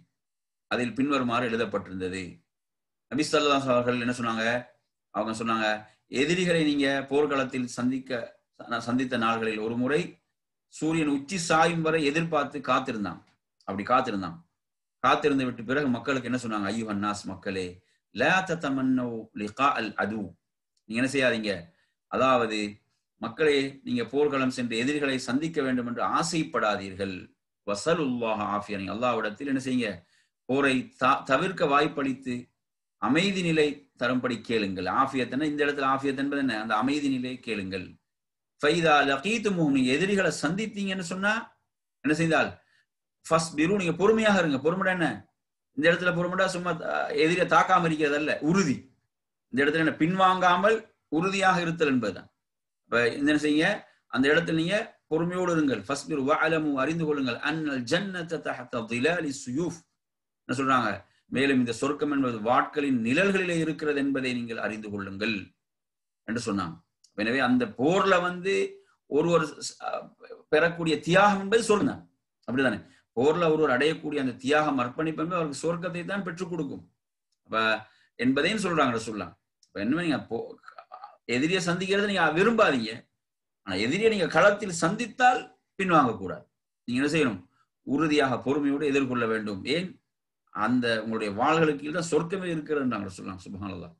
அதில் பின்வருமாறு எழுதப்பட்டிருந்தது. நபி ஸல்லல்லாஹு அலைஹி அவர்கள் என்ன சொன்னாங்க? அவங்க சொன்னாங்க, எதிரிகளை நீங்க போர்க்களத்தில் சந்தித்த நாள்களில் ஒரு முறை சூரியன் உச்சி சாயும் வரை எதிர்பார்த்து காத்திருந்தான். அப்படி காத்திருந்தான். காத்திருந்து விட்டு பிறகு மக்களுக்கு என்ன சொன்னாங்க? ஐயுஹன் நாஸ், மக்களே, லா ததமன்னௌ லிகா அல் அது. நீங்க என்ன செய்யாதீங்க, அதாவது மக்களே, நீங்க போர்க்களம் சென்று எதிரிகளை சந்திக்க வேண்டும் என்று ஆசைப்படாதீர்கள். வஸலுல்லாஹ ஆஃபியா, நீங்க அல்லாஹ்விடத்தில் என்ன செய்யுங்க, போரை தவிர்க்க வாய்ப்பளித்து அமைதி நிலை தரும்படி கேளுங்கள். ஆஃபியத்தன, இந்த இடத்துல ஆஃபியத் என்பது என்ன? அந்த அமைதி நிலை கேளுங்கள். ஃபைதா லகீதுமுஹும், நீங்க எதிரிகளை சந்தித்தீங்கன்னு சொன்னா என்ன செய்தால் ஃபஸ்பிரு, நீங்க பொறுமையாக இருங்க. பொறுமைடா என்ன? இந்த இடத்துல பொறுமைடா சும்மா எதிரியை தாக்காம இருக்கிறது அல்ல, உறுதி. இந்த இடத்துல என்ன? பின்வாங்காமல் உறுதியாக இருத்தல் என்பதுதான். இப்ப என்ன செய்யுங்க, அந்த இடத்துல நீங்க பொறுமையோடு இருங்கள். ஃபஸ்பிரு வஅலமு, அறிந்து கொள்ளுங்கள், அன்னல் ஜன்னத தஹத திலாலி சுயூஃப், என்ன சொல்றாங்க, மேலும் இந்த சொர்க்கம் என்பது வாட்களின் நிழல்களிலே இருக்கிறது என்பதை நீங்கள் அறிந்து கொள்ளுங்கள் என்று சொன்னாங்க. எனவே அந்த போர்ல ஒருவர் பெறக்கூடிய தியாகம் என்பது சொர்க்கம், அப்படிதானே? போர்ல ஒருவர் அடையக்கூடிய அந்த தியாகம், அர்ப்பணிப்பு என்பது அவருக்கு சொர்க்கத்தை தான் பெற்றுக் கொடுக்கும். அப்ப என்பதையும் சொல்றாங்க சொல்லலாம். என்ன, நீங்க எதிரியை சந்திக்கிறது நீங்க விரும்பாதீங்க. ஆனா எதிரியை நீங்க களத்தில் சந்தித்தால் பின்வாங்க கூடாது. நீங்க என்ன செய்யணும்? உறுதியாக பொறுமையோடு எதிர்கொள்ள வேண்டும். ஏன்? அந்த உங்களுடைய வாள்களுக்கு தான் சொர்க்கமே இருக்கிறது சொல்லலாம். சுப்ஹானல்லாஹ்.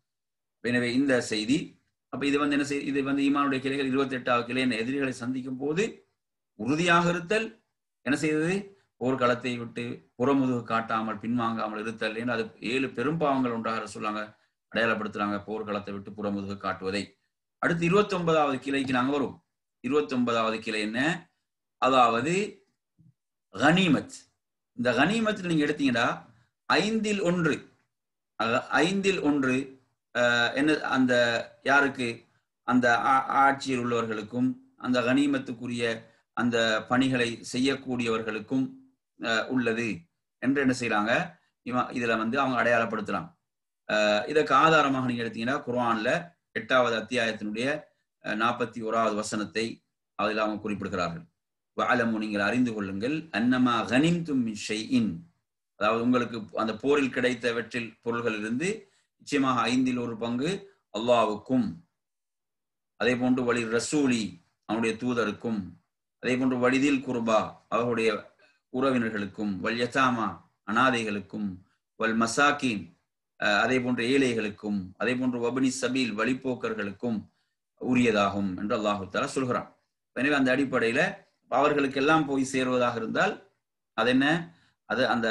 எனவே இந்த செய்தி, அப்ப இது என்ன செய்ய, இது ஈமானுடைய கிளைகள் 28வது கிளை. எதிரிகளை சந்திக்கும் போது உறுதியாக இருத்தல், என்ன செய்தது? போர்க்களத்தை விட்டு புறமுதுகு காட்டாமல் பின்வாங்காமல் இருத்தல் என்று அது 7 பெரும்பாவங்கள் ஒன்றாக சொல்லாங்க, அடையாளப்படுத்துறாங்க போர்க்களத்தை விட்டு புறமுதுகு காட்டுவதை. அடுத்து 29வது கிளைக்கு நாங்க வருவோம். 29வது கிளை என்ன? அதாவது கனிமத். இந்த கனிமத்தில் நீங்க எடுத்தீங்கன்னா 5ல் 1, 5ல் 1 என்ன, அந்த யாருக்கு? அந்த ஆட்சியில் உள்ளவர்களுக்கும் அந்த கனிமத்துக்குரிய அந்த பணிகளை செய்யக்கூடியவர்களுக்கும் உள்ளது என்று என்ன செய்யறாங்க, இதுல அவங்க அடையாளப்படுத்தலாம். இதற்கு ஆதாரமாக நீங்க எடுத்தீங்கன்னா குர்ஆன்ல 8வது அத்தியாயத்தினுடைய 41வது வசனத்தை அதில் அவங்க குறிப்பிடுகிறார்கள். வஅலமு, நீங்கள் அறிந்து கொள்ளுங்கள், அன்னமா கனிம்தும் மின் ஷைஇன், அதாவது உங்களுக்கு அந்த போரில் கிடைத்த வெற்றில் பொருள்களிலிருந்து நிச்சயமாக 5ல் 1 பங்கு அல்லாஹ்வுக்கும், அதே போன்று வலி ரசூலி, அவனுடைய தூதருக்கும், அதே போன்று வலிதில் குர்பா, அவர்களுடைய உறவினர்களுக்கும், வல் யதாமா, அனாதைகளுக்கும், வல் மசாக்கின், அதே போன்று ஏழைகளுக்கும், அதே போன்று வபனி சபீல், வழிப்போக்கர்களுக்கும் உரியதாகும் என்று அல்லாஹு தஆலா சொல்கிறான். எனவே அந்த அடிப்படையில அவர்களுக்கெல்லாம் போய் சேருவதாக இருந்தால் அது என்ன, அது அந்த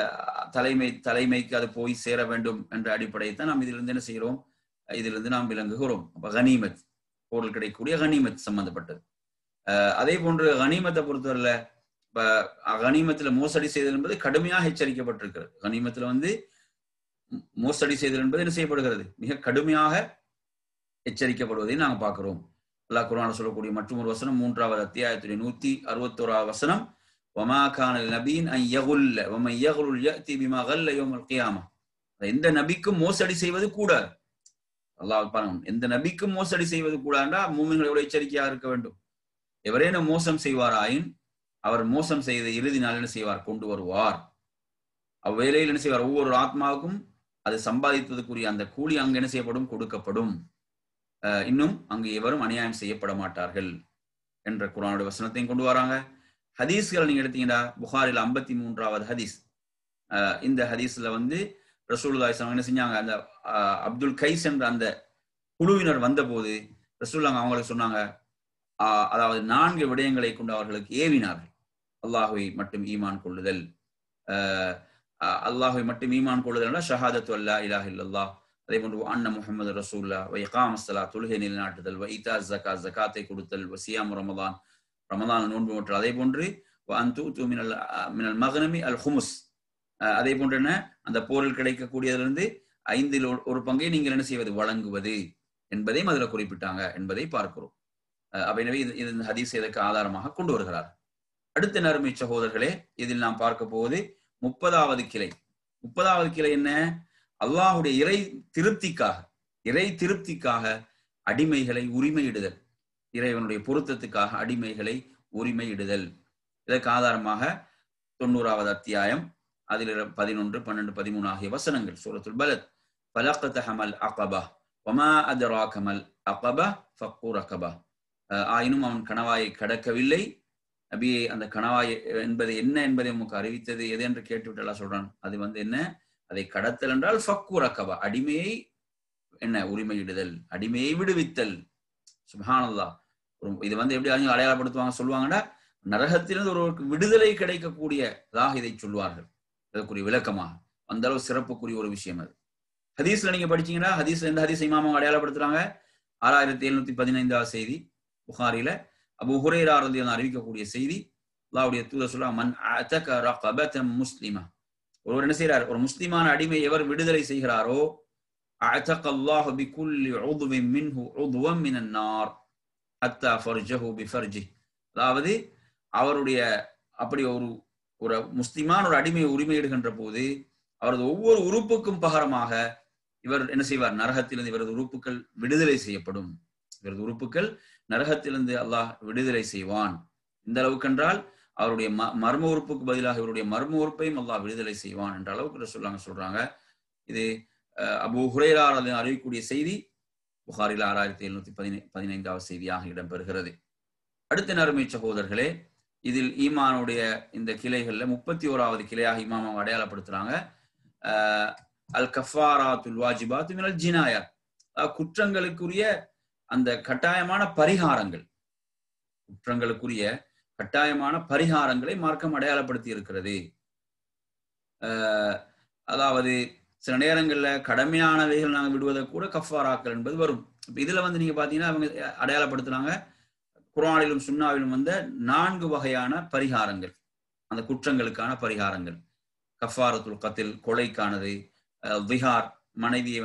தலைமைக்கு அது போய் சேர வேண்டும் என்ற அடிப்படையை தான் நாம் இதிலிருந்து என்ன செய்கிறோம், இதிலிருந்து நாம் விளங்குகிறோம். அப்ப கனிமத், போரில் கிடைக்கக்கூடிய கனிமத் சம்பந்தப்பட்டது. அதே போன்று கனிமத்தை பொறுத்தவரையில இப்ப கனிமத்துல மோசடி செய்தல் என்பது கடுமையாக எச்சரிக்கப்பட்டிருக்கிறது. கனிமத்துல மோசடி செய்தல் என்பது என்ன செய்யப்படுகிறது, மிக கடுமையாக எச்சரிக்கப்படுவதை நாங்க பார்க்கிறோம். அல்லாஹ் குர்ஆன்ல சொல்லக்கூடிய மற்றொரு வசனம் 3வது அத்தியாயத்துடைய 161வது வசனம், வமா கான நபியின் அன் யகுல்ல வமன் யகுல் யஅதி பிமா கல்ல யௌமல் கியாமah, எந்த நபிக்கும் மோசடி செய்வது கூடாது. அல்லாஹ் பாருங்க, எந்த நபிக்கும் மோசடி செய்வது கூடாதுன்னா மூமின்களோட எச்சரிக்கையாக இருக்க வேண்டும். எவரேனும் மோசம் செய்வாராயின் அவர் மோசம் செய்த இறுதி நாள் என்ன செய்வார், கொண்டு வருவார். அவ்வேளையில் என்ன செய்வார், ஒவ்வொரு ஆத்மாவுக்கும் அது சம்பாதித்ததுக்குரிய அந்த கூலி அங்கு என்ன செய்யப்படும், கொடுக்கப்படும். இன்னும் அங்கு எவரும் அநியாயம் செய்யப்பட மாட்டார்கள் என்ற குர்ஆனுடைய வசனத்தையும் கொண்டு வராங்க. ஹதீஸ்களை நீங்க எடுத்தீங்கன்னா புகாரில் 53வது ஹதீஸ். இந்த ஹதீஸ்ல ரசூலுல்லாஹி ஸல்லல்லாஹு அலைஹி வஸல்லம் என்ன செஞ்சாங்க, அந்த அப்துல் கைஸ் என்ற அந்த குழுவினர் வந்த போது ரசூலுல்லாஹ் அவங்களுக்கு சொன்னாங்க, அதாவது 4 விடயங்களை கொண்டு அவர்களுக்கு ஏவினார்கள். அல்லாஹ்வை மட்டும் ஈமான் கொள்ளுதல், அல்லாஹ்வை மட்டும் ஈமான் கொள்ளுதல், ஷஹாதத்து அல்லா இலாஹ இல்லல்லாஹ், அதே போன்று அன்ன முஹம்மது ரசூலுல்லாஹ், வ இகாமஸ் ஸலாத், தொழுகை நிலைநாட்டுதல், வ ஈதாஸ் ஸகாத், ஸகாத்தை கொடுத்தல், வ சியாம் ரமதான், ரமதான் நோன்பு நோற்றல், அதே போன்று வ அன்து மினல் மக்னமி அல் ஹுமுஸ், அதே போன்று என்ன, அந்த போரில் கிடைக்கக்கூடியதிலிருந்து 5ல் 1 பங்கை நீங்கள் என்ன செய்வது, வழங்குவது என்பதையும் அதுல குறிப்பிட்டாங்க என்பதை பார்க்கிறோம். எனவே இந்த ஹதீஸ் இதற்கு ஆதாரமாக கொண்டு வருகிறார். அடுத்த நறுமை சகோதரர்களே, இதில் நாம் பார்க்க போவது 30வது கிளை. 30வது கிளை என்ன, அல்லாஹுடைய இறை திருப்திக்காக அடிமைகளை உரிமையிடுதல், இறைவனுடைய பொருத்தத்துக்காக அடிமைகளை உரிமையிடுதல். இதற்கு ஆதாரமாக 90வது அத்தியாயம் அதில் 11, 12, 13 ஆகிய வசனங்கள். சூரத்துல் பலத். ஃபலக்தஹமல் அகபா வமா அத்ராக மல் அகபா ஃபக்கு ரகபா. ஆயினும் அவன் கணவாயை கடக்கவில்லை. நபியே, அந்த கணவாய் என்பது என்ன என்பதை உமக்கு அறிவித்தது எது என்று கேட்டுவிட்டு அல்லாஹ் சொல்றான். அது என்ன? அதை கடத்தல் என்றால் ஃபக்கு ரகபா, அடிமையை என்ன உரிமையிடுதல், அடிமையை விடுவித்தல். சுப்ஹானல்லாஹ். இது எப்படி அடையாளப்படுத்துவாங்க சொல்லுவாங்கன்னா, நரகத்திலிருந்து ஒருவருக்கு விடுதலை கிடைக்கக்கூடியதாக இதை சொல்வார்கள். அதற்குரிய விளக்கமாக அந்த அளவு சிறப்புக்குரிய ஒரு விஷயம் அது. ஹதீஸ்ல நீங்க படிச்சீங்கன்னா, ஹதீஸ்ல எந்த ஹதீஸ் இமாம் அடையாளப்படுத்துறாங்க? 6715வது செய்தி புகாரில அபூ ஹுரைரா ரலியல்லாஹு அறிவிக்கக்கூடிய செய்தி. அல்லாஹ்வுடைய தூதர் சொல்றாங்க, மன் அத்தக ரகபதன் முஸ்லிமா, ஒருவர் என்ன செய்யறார்? ஒரு முஸ்லிமான அடிமை எவர் விடுதலை செய்கிறாரோ, அத்தக அல்லாஹு பிகுல்லி உதுவின் மின்ஹு உதுவன் மினன் நார் ஹத்தா ஃபர்ஜஹு பிஃபர்ஜி. அதாவது அவருடைய அப்படி ஒரு முஸ்லிமான ஒரு அடிமையை உரிமையிடுகின்ற போது அவரது ஒவ்வொரு உறுப்புக்கும் பகரமாக இவர் என்ன செய்வார்? நரகத்திலிருந்து இவரது உறுப்புகள் விடுதலை செய்யப்படும். இவரது உறுப்புகள் நரகத்திலிருந்து அல்லாஹ் விடுதலை செய்வான். இந்த அளவுக்கு என்றால் அவருடைய மர்ம உறுப்புக்கு பதிலாக இவருடைய மர்ம உறுப்பையும் அல்லாஹ் விடுதலை செய்வான் என்ற அளவுக்கு சொல்றாங்க. இது அபூ ஹுரைரா ரலியல்லாஹு அறிவிக்கக்கூடிய செய்தி புகாரில் 6715வது செய்தியாக இடம்பெறுகிறது. அடுத்த நறுமை சகோதரர்களே, இதில் ஈமானுடைய இந்த கிளைகள்ல 31வது கிளையாக இமாம் அடையாளப்படுத்துறாங்க. அல் கஃபாராத்துல் வாஜிபாத்து மினல் ஜினாயா, குற்றங்களுக்குரிய அந்த கட்டாயமான பரிகாரங்கள், குற்றங்களுக்குரிய கட்டாயமான பரிகாரங்களை மார்க்கம் அடையாளப்படுத்தி இருக்கிறது. அதாவது சில நேரங்கள்ல கடமையானவைகள் நாங்கள் விடுவதை கூட கஃபாராக்கள் என்பது வரும். இதுல நீங்க பாத்தீங்கன்னா அவங்க அடையாளப்படுத்துறாங்க, குர்ஆனிலும் சுன்னாவிலும் 4 வகையான பரிகாரங்கள், அந்த குற்றங்களுக்கான பரிகாரங்கள். கஃபாரத்துல் கத்ல், கொலைக்கானது. திஹார், மனைவியை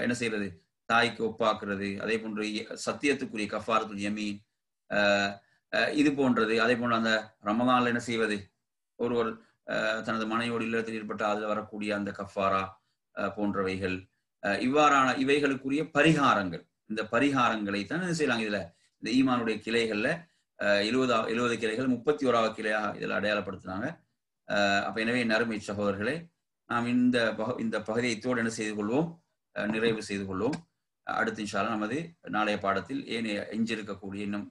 என்ன செய்யறது? தாய்க்கு ஒப்பாக்குறது. அதே போன்று சத்தியத்துக்குரிய கஃபாரத்துல் யமீன், இது போன்றது. அதே போன்று அந்த ரமதான்ல என்ன செய்வது? ஒருவர் தனது மனையோடு இல்லத்தில் ஈடுபட்ட அதில் வரக்கூடிய அந்த கஃபாரா போன்றவைகள், இவைகளுக்குரிய பரிகாரங்கள். இந்த பரிகாரங்களை தான் என்ன செய்யலாங்க இதுல இந்த ஈமானுடைய கிளைகள்ல 70 கிளைகள் 31வது கிளையாக இதில் அடையாளப்படுத்தினாங்க. அப்ப எனவே நறுமை சகோதரர்களே, நாம் இந்த பகுதியை இத்தோடு என்ன செய்து கொள்வோம்? நிறைவு செய்து கொள்வோம். அடுத்து இன்ஷா அல்லாஹ் நமது நாளைய பாடத்தில் ஏனைய எஞ்சிருக்கக்கூடிய இன்னும்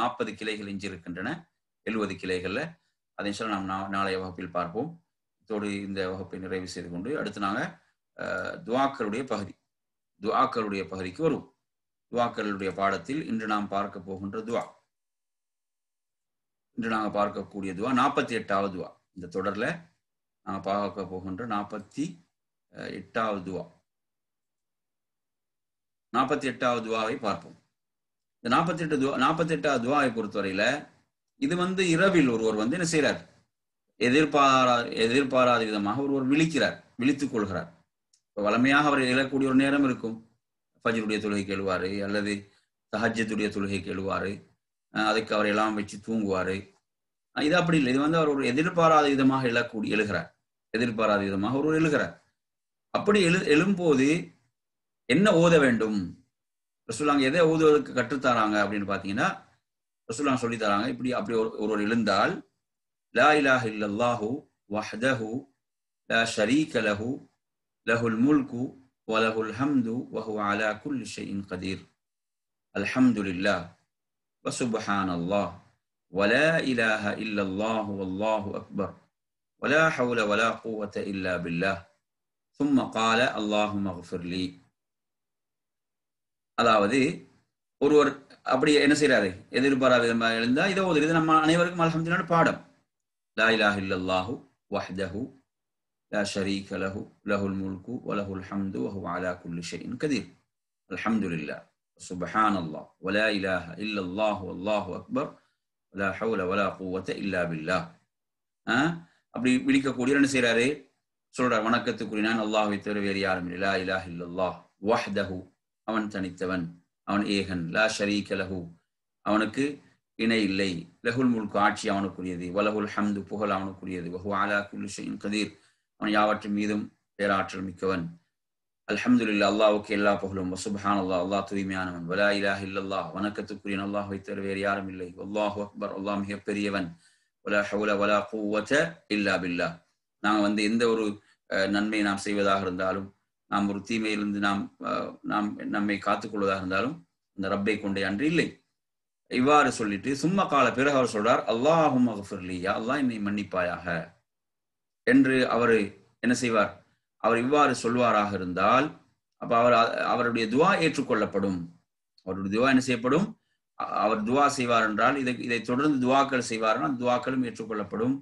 40 கிளைகள் எஞ்சிருக்கின்றன 70 கிளைகள்ல. அதை இன்ஷா அல்லாஹ் நாம் நாளைய வகுப்பில் பார்ப்போம். இதோடு இந்த வகுப்பை நிறைவு செய்து கொண்டு அடுத்து நாங்க துஆக்களுடைய பகுதிக்கு வருவோம். துஆக்களுடைய பாடத்தில் இன்று நாம் பார்க்க போகின்ற துஆ, இன்று நாங்கள் பார்க்கக்கூடிய துஆ 48வது துஆ. இந்த தொடர்ல நாங்கள் பார்க்க போகின்ற 48வது துஆ, 48வது துஆவை பார்ப்போம். இந்த 48வது துஆவை பொறுத்தவரையில இது இரவில் ஒருவர் என்ன செய்யறார்? எதிர்பாராத விதமாக ஒருவர் விழித்துக் கொள்கிறார். வளமையாக அவர் எழக்கூடிய ஒரு நேரம் இருக்கும். ஃபஜ்ருடைய தொழுகைக்கு எழுவாரு, அல்லது தஹஜ்ஜுடைய தொழுகைக்கு எழுவாரு. அதுக்கு அவர் எல்லாம் வச்சு தூங்குவாரு. இது அப்படி இல்லை. இது அவர் ஒரு எதிர்பாராத விதமாக எழுகிறார். எதிர்பாராத விதமாக ஒருவர் எழுகிறார். அப்படி எழும்போது என்ன ஓத வேண்டும்? ரசூலுல்லாஹ் எதை ஓதுவதற்கு கற்றுத்தாராங்க அப்படின்னு பாத்தீங்கன்னா, ரசூலுல்லாஹ் சொல்லி தராங்க. அப்படி ஒருவர் எழுந்தால், லா இலாஹ இல்லல்லாஹு வஹ்தஹு லா ஷரீக லஹு லஹுல் முல்கு வ லஹுல் ஹம்து வ ஹுவ அலா குல்லி ஷைஇன் கதீர். அல்ஹம்துலில்லாஹ் வ சுப்ஹானல்லாஹ் வ லா இலாஹ இல்லல்லாஹு வல்லாஹு அக்பர் வ லா ஹவ்ல வ லா குவத இல்லா பில்லாஹ் ثم قال اللهم اغفر لي. அதாவது ஒருவர் அப்படி என்ன செய்யறாரு? எதிர்பாராத விதமாக எழுந்தா இதை ஓதுறது. இது நம்ம அனைவருக்கும் அல்ஹம்துலில்லாஹ் பாடம். லா இலாஹ இல்லல்லாஹு வஹ்தஹு லா ஷரீக லஹு லஹுல் முல்கு வ லஹுல் ஹம்து வ ஹுவ அலா குல்லி ஷைஇன் கதீர். அல்ஹம்துலில்லாஹ் சுப்ஹானல்லாஹ் வ லா இலாஹ இல்லல்லாஹு வல்லாஹு அக்பர் வ லா ஹவ்ல வ லா குவத இல்லா பில்லாஹ். அப்படி விழிக்கக்கூடிய என்ன செய்யறாரு? சொல்றார், வணக்கத்துக்குரிய நான் அல்லாஹ்வை தவிர வேறு யாரும் இல்லை. லா இலாஹ இல்லல்லாஹ் வஹ்தஹு, அவன் தனித்தவன், அவன் ஏகன். லா ஷரீக லஹு, அவனுக்கு இணை இல்லை. லஹுல் முல்கு, ஆட்சி அவனுக்குரியது. வலஹுல் ஹம்து, புகழ் அவனுக்குரியது. வஹுவ அலா குல்லி ஷைஇன் கதீர், அவன் யாவற்றின் மீதும் பேராற்றல் மிக்கவன். அல்ஹம்துலில்லாஹ் அல்லாஹ்வுக்கு எல்லா புகழும், சுப்ஹானல்லாஹ் அல்லாஹ் தூய்மையானவன், வலா இலாஹ இல்லல்லாஹ் வணக்கத்துக்குரிய அல்லாஹ்வை தவிர வேறு யாரும் இல்லை, வல்லாஹு அக்பர் அல்லாஹ் மிக பெரியவன், வலா ஹவுல வலா குவத இல்லா பில்லாஹ். நாங்க எந்த ஒரு நன்மை நாம் செய்வதாக இருந்தாலும், நாம் ஒரு தீமையிலிருந்து நாம் நம்மை காத்துக்கொள்வதாக இருந்தாலும் அந்த ரப்பை கொண்டே அன்று இல்லை. இவ்வாறு சொல்லிட்டு சும்மா கால பிறகு அவர் சொல்றார், அல்லாஹும்ம அக்ஃபிர்லி, யா அல்லாஹ் என்னை மன்னிப்பாயாக என்று அவர் என்ன செய்வார்? அவர் இவ்வாறு சொல்வாராக இருந்தால் அப்ப அவருடைய துவா ஏற்றுக்கொள்ளப்படும். அவருடைய துவா என்ன செய்யப்படும்? அவர் துவா செய்வார் என்றால் இதை தொடர்ந்து துவாக்கள் செய்வார், துவாக்களும் ஏற்றுக்கொள்ளப்படும்.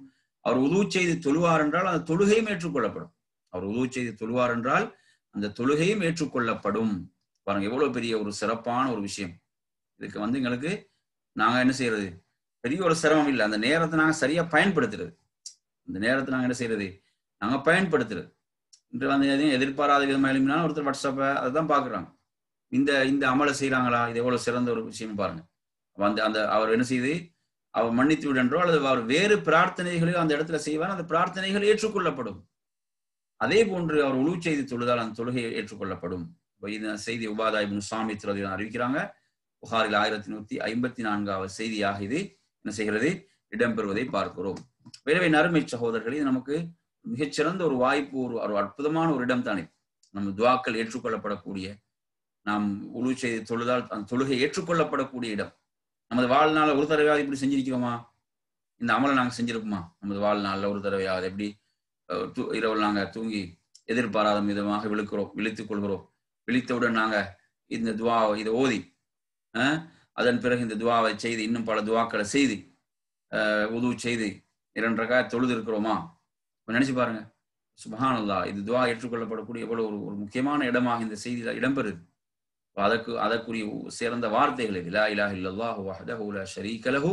அவர் உது செய்து தொழுவார் என்றால் அந்த தொழுகையும் ஏற்றுக்கொள்ளப்படும். அவர் உது செய்து தொழுவார் என்றால் அந்த தொழுகையும் ஏற்றுக்கொள்ளப்படும். பாருங்க எவ்வளவு பெரிய ஒரு சிறப்பான ஒரு விஷயம். இதுக்கு எங்களுக்கு நாங்க என்ன செய்யறது? பெரிய ஒரு சிரமம் இல்லை. அந்த நேரத்தை நாங்க சரியா பயன்படுத்துறது. அந்த நேரத்தை நாங்க என்ன செய்யறது? நாங்க பயன்படுத்துறது. இன்று எதையும் எதிர்பாராத விதமாக எழுப்பினாலும் ஒருத்தர் வாட்ஸ்அப்பை அதுதான் பாக்குறாங்க. இந்த அமலை செய்யறாங்களா? இது எவ்வளவு சிறந்த ஒரு விஷயம் பாருங்க. அந்த அவர் என்ன செய்து அவர் மன்னித்து விடன்றோ அல்லது அவர் வேறு பிரார்த்தனைகளையோ அந்த இடத்துல செய்வார், அந்த பிரார்த்தனைகள் ஏற்றுக்கொள்ளப்படும். அதே போன்று அவர் உழு செய்து தொழுதால் அந்த தொழுகை ஏற்றுக்கொள்ளப்படும். இந்த செய்தி உபாதா இப்னு ஸாமித் ரலியல்லாஹு அறிவிக்கிறாங்க. புகாரில் 1154வது செய்தியாக இது என்ன செய்கிறது? இடம்பெறுவதை பார்க்கிறோம். எனவே நறுமை சகோதரர்களே, இது நமக்கு மிகச்சிறந்த ஒரு வாய்ப்பு, ஒரு அற்புதமான ஒரு இடம் தானே. நம்ம துவாக்கள் ஏற்றுக்கொள்ளப்படக்கூடிய, நாம் உழு செய்து தொழுதால் அந்த தொழுகை ஏற்றுக்கொள்ளப்படக்கூடிய இடம். நமது வாழ்நாள ஒரு தடவையாவது இப்படி செஞ்சிருக்கிறோமா? இந்த அமலை நாங்க செஞ்சிருப்போமா? நமது வாழ்நாளில் ஒரு தடவையாவது எப்படி இரவு நாங்க தூங்கி எதிர்பாராத விதமாக விழித்துக் கொள்கிறோம். விழித்தவுடன் நாங்க இந்த துவா இதை ஓதி அதன் பிறகு இந்த துவாவை செய்து இன்னும் பல துவாக்களை செய்து உது செய்து 2 ரக்காத் தொழுது இருக்கிறோமா? நினைச்சு பாருங்க. சுப்ஹானல்லாஹ், இது துவா ஏற்றுக்கொள்ளப்படக்கூடிய எவ்வளவு ஒரு முக்கியமான இடமாக இந்த செய்தியில இடம்பெறுது. அதற்குரிய சிறந்த வார்த்தைகள் இது. லா இலாஹ இல்லல்லாஹு வஹ்தஹு லா ஷரீக லஹு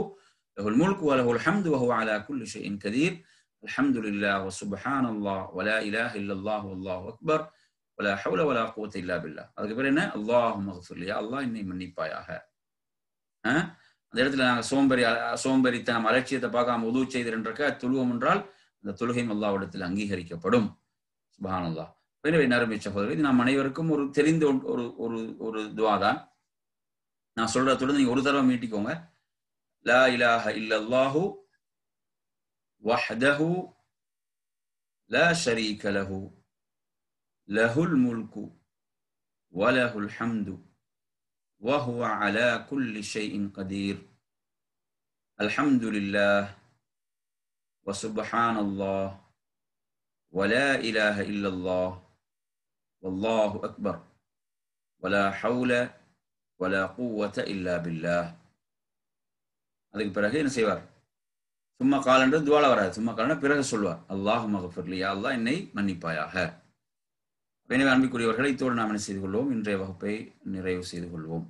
லஹுல் முல்கு வ லஹுல் ஹம்து வ ஹுவ அலா குல்லி ஷைஇன் கதீர். அல்ஹம்துலில்லாஹ் வ சுப்ஹானல்லாஹ் வ லா இலாஹ இல்லல்லாஹு வல்லாஹு அக்பர் வ லா ஹவுல வ லா குவத இல்லா பில்லாஹ். அதுக்கு பேர் என்ன? அல்லாஹும்ம அக்ஃபிர்லி, யா அல்லாஹ் என்னை மன்னிப்பாயாக. அந்த இடத்துல நாங்க சோம்பேறித்தனம் அலட்சியத்தை பார்க்காம உது செய்து 2 ரக்காத் தொழுவோம் என்றால் அந்த தொழுகையும் அல்லாஹ்விடத்தில் அங்கீகரிக்கப்படும். சுப்ஹானல்லாஹ். எனவே நறுமை சகோதரர், இது நாம் அனைவருக்கும் ஒரு தெரிந்த ஒரு துவா தான். நான் சொல்றதுடன் நீங்க ஒரு தடவை மீட்டிக்கோங்க. லா இலாஹ இல்லல்லாஹு வஹ்தஹு லா ஷரீக லஹு லஹுல் முல்கு வ லஹுல் ஹம்து வ ஹுவ அலா குல்லி ஷைஇன் கதீர். அல்ஹம்துலில்லாஹ் வ சுப்ஹானல்லாஹ் வ லா இலாஹ இல்லல்லாஹ் வல்லாஹு அக்பர் வலா ஹவுல வலா குவத இல்லா பில்லாஹ். அதுக்கு பிறகு என்ன செய்வார்? சும்மா காலன்று துவால வராது. சும்மா காலன்ற பிறகு சொல்வார், அல்லாஹும்ம அக்ஃபிர்லி, யா அல்லாஹ் என்னை மன்னிப்பாயாக. எனவே அன்பிற்குரியவர்களை, இத்தோடு நாம் என்ன செய்து கொள்வோம்? இன்றைய வகுப்பை நிறைவு செய்து கொள்வோம்.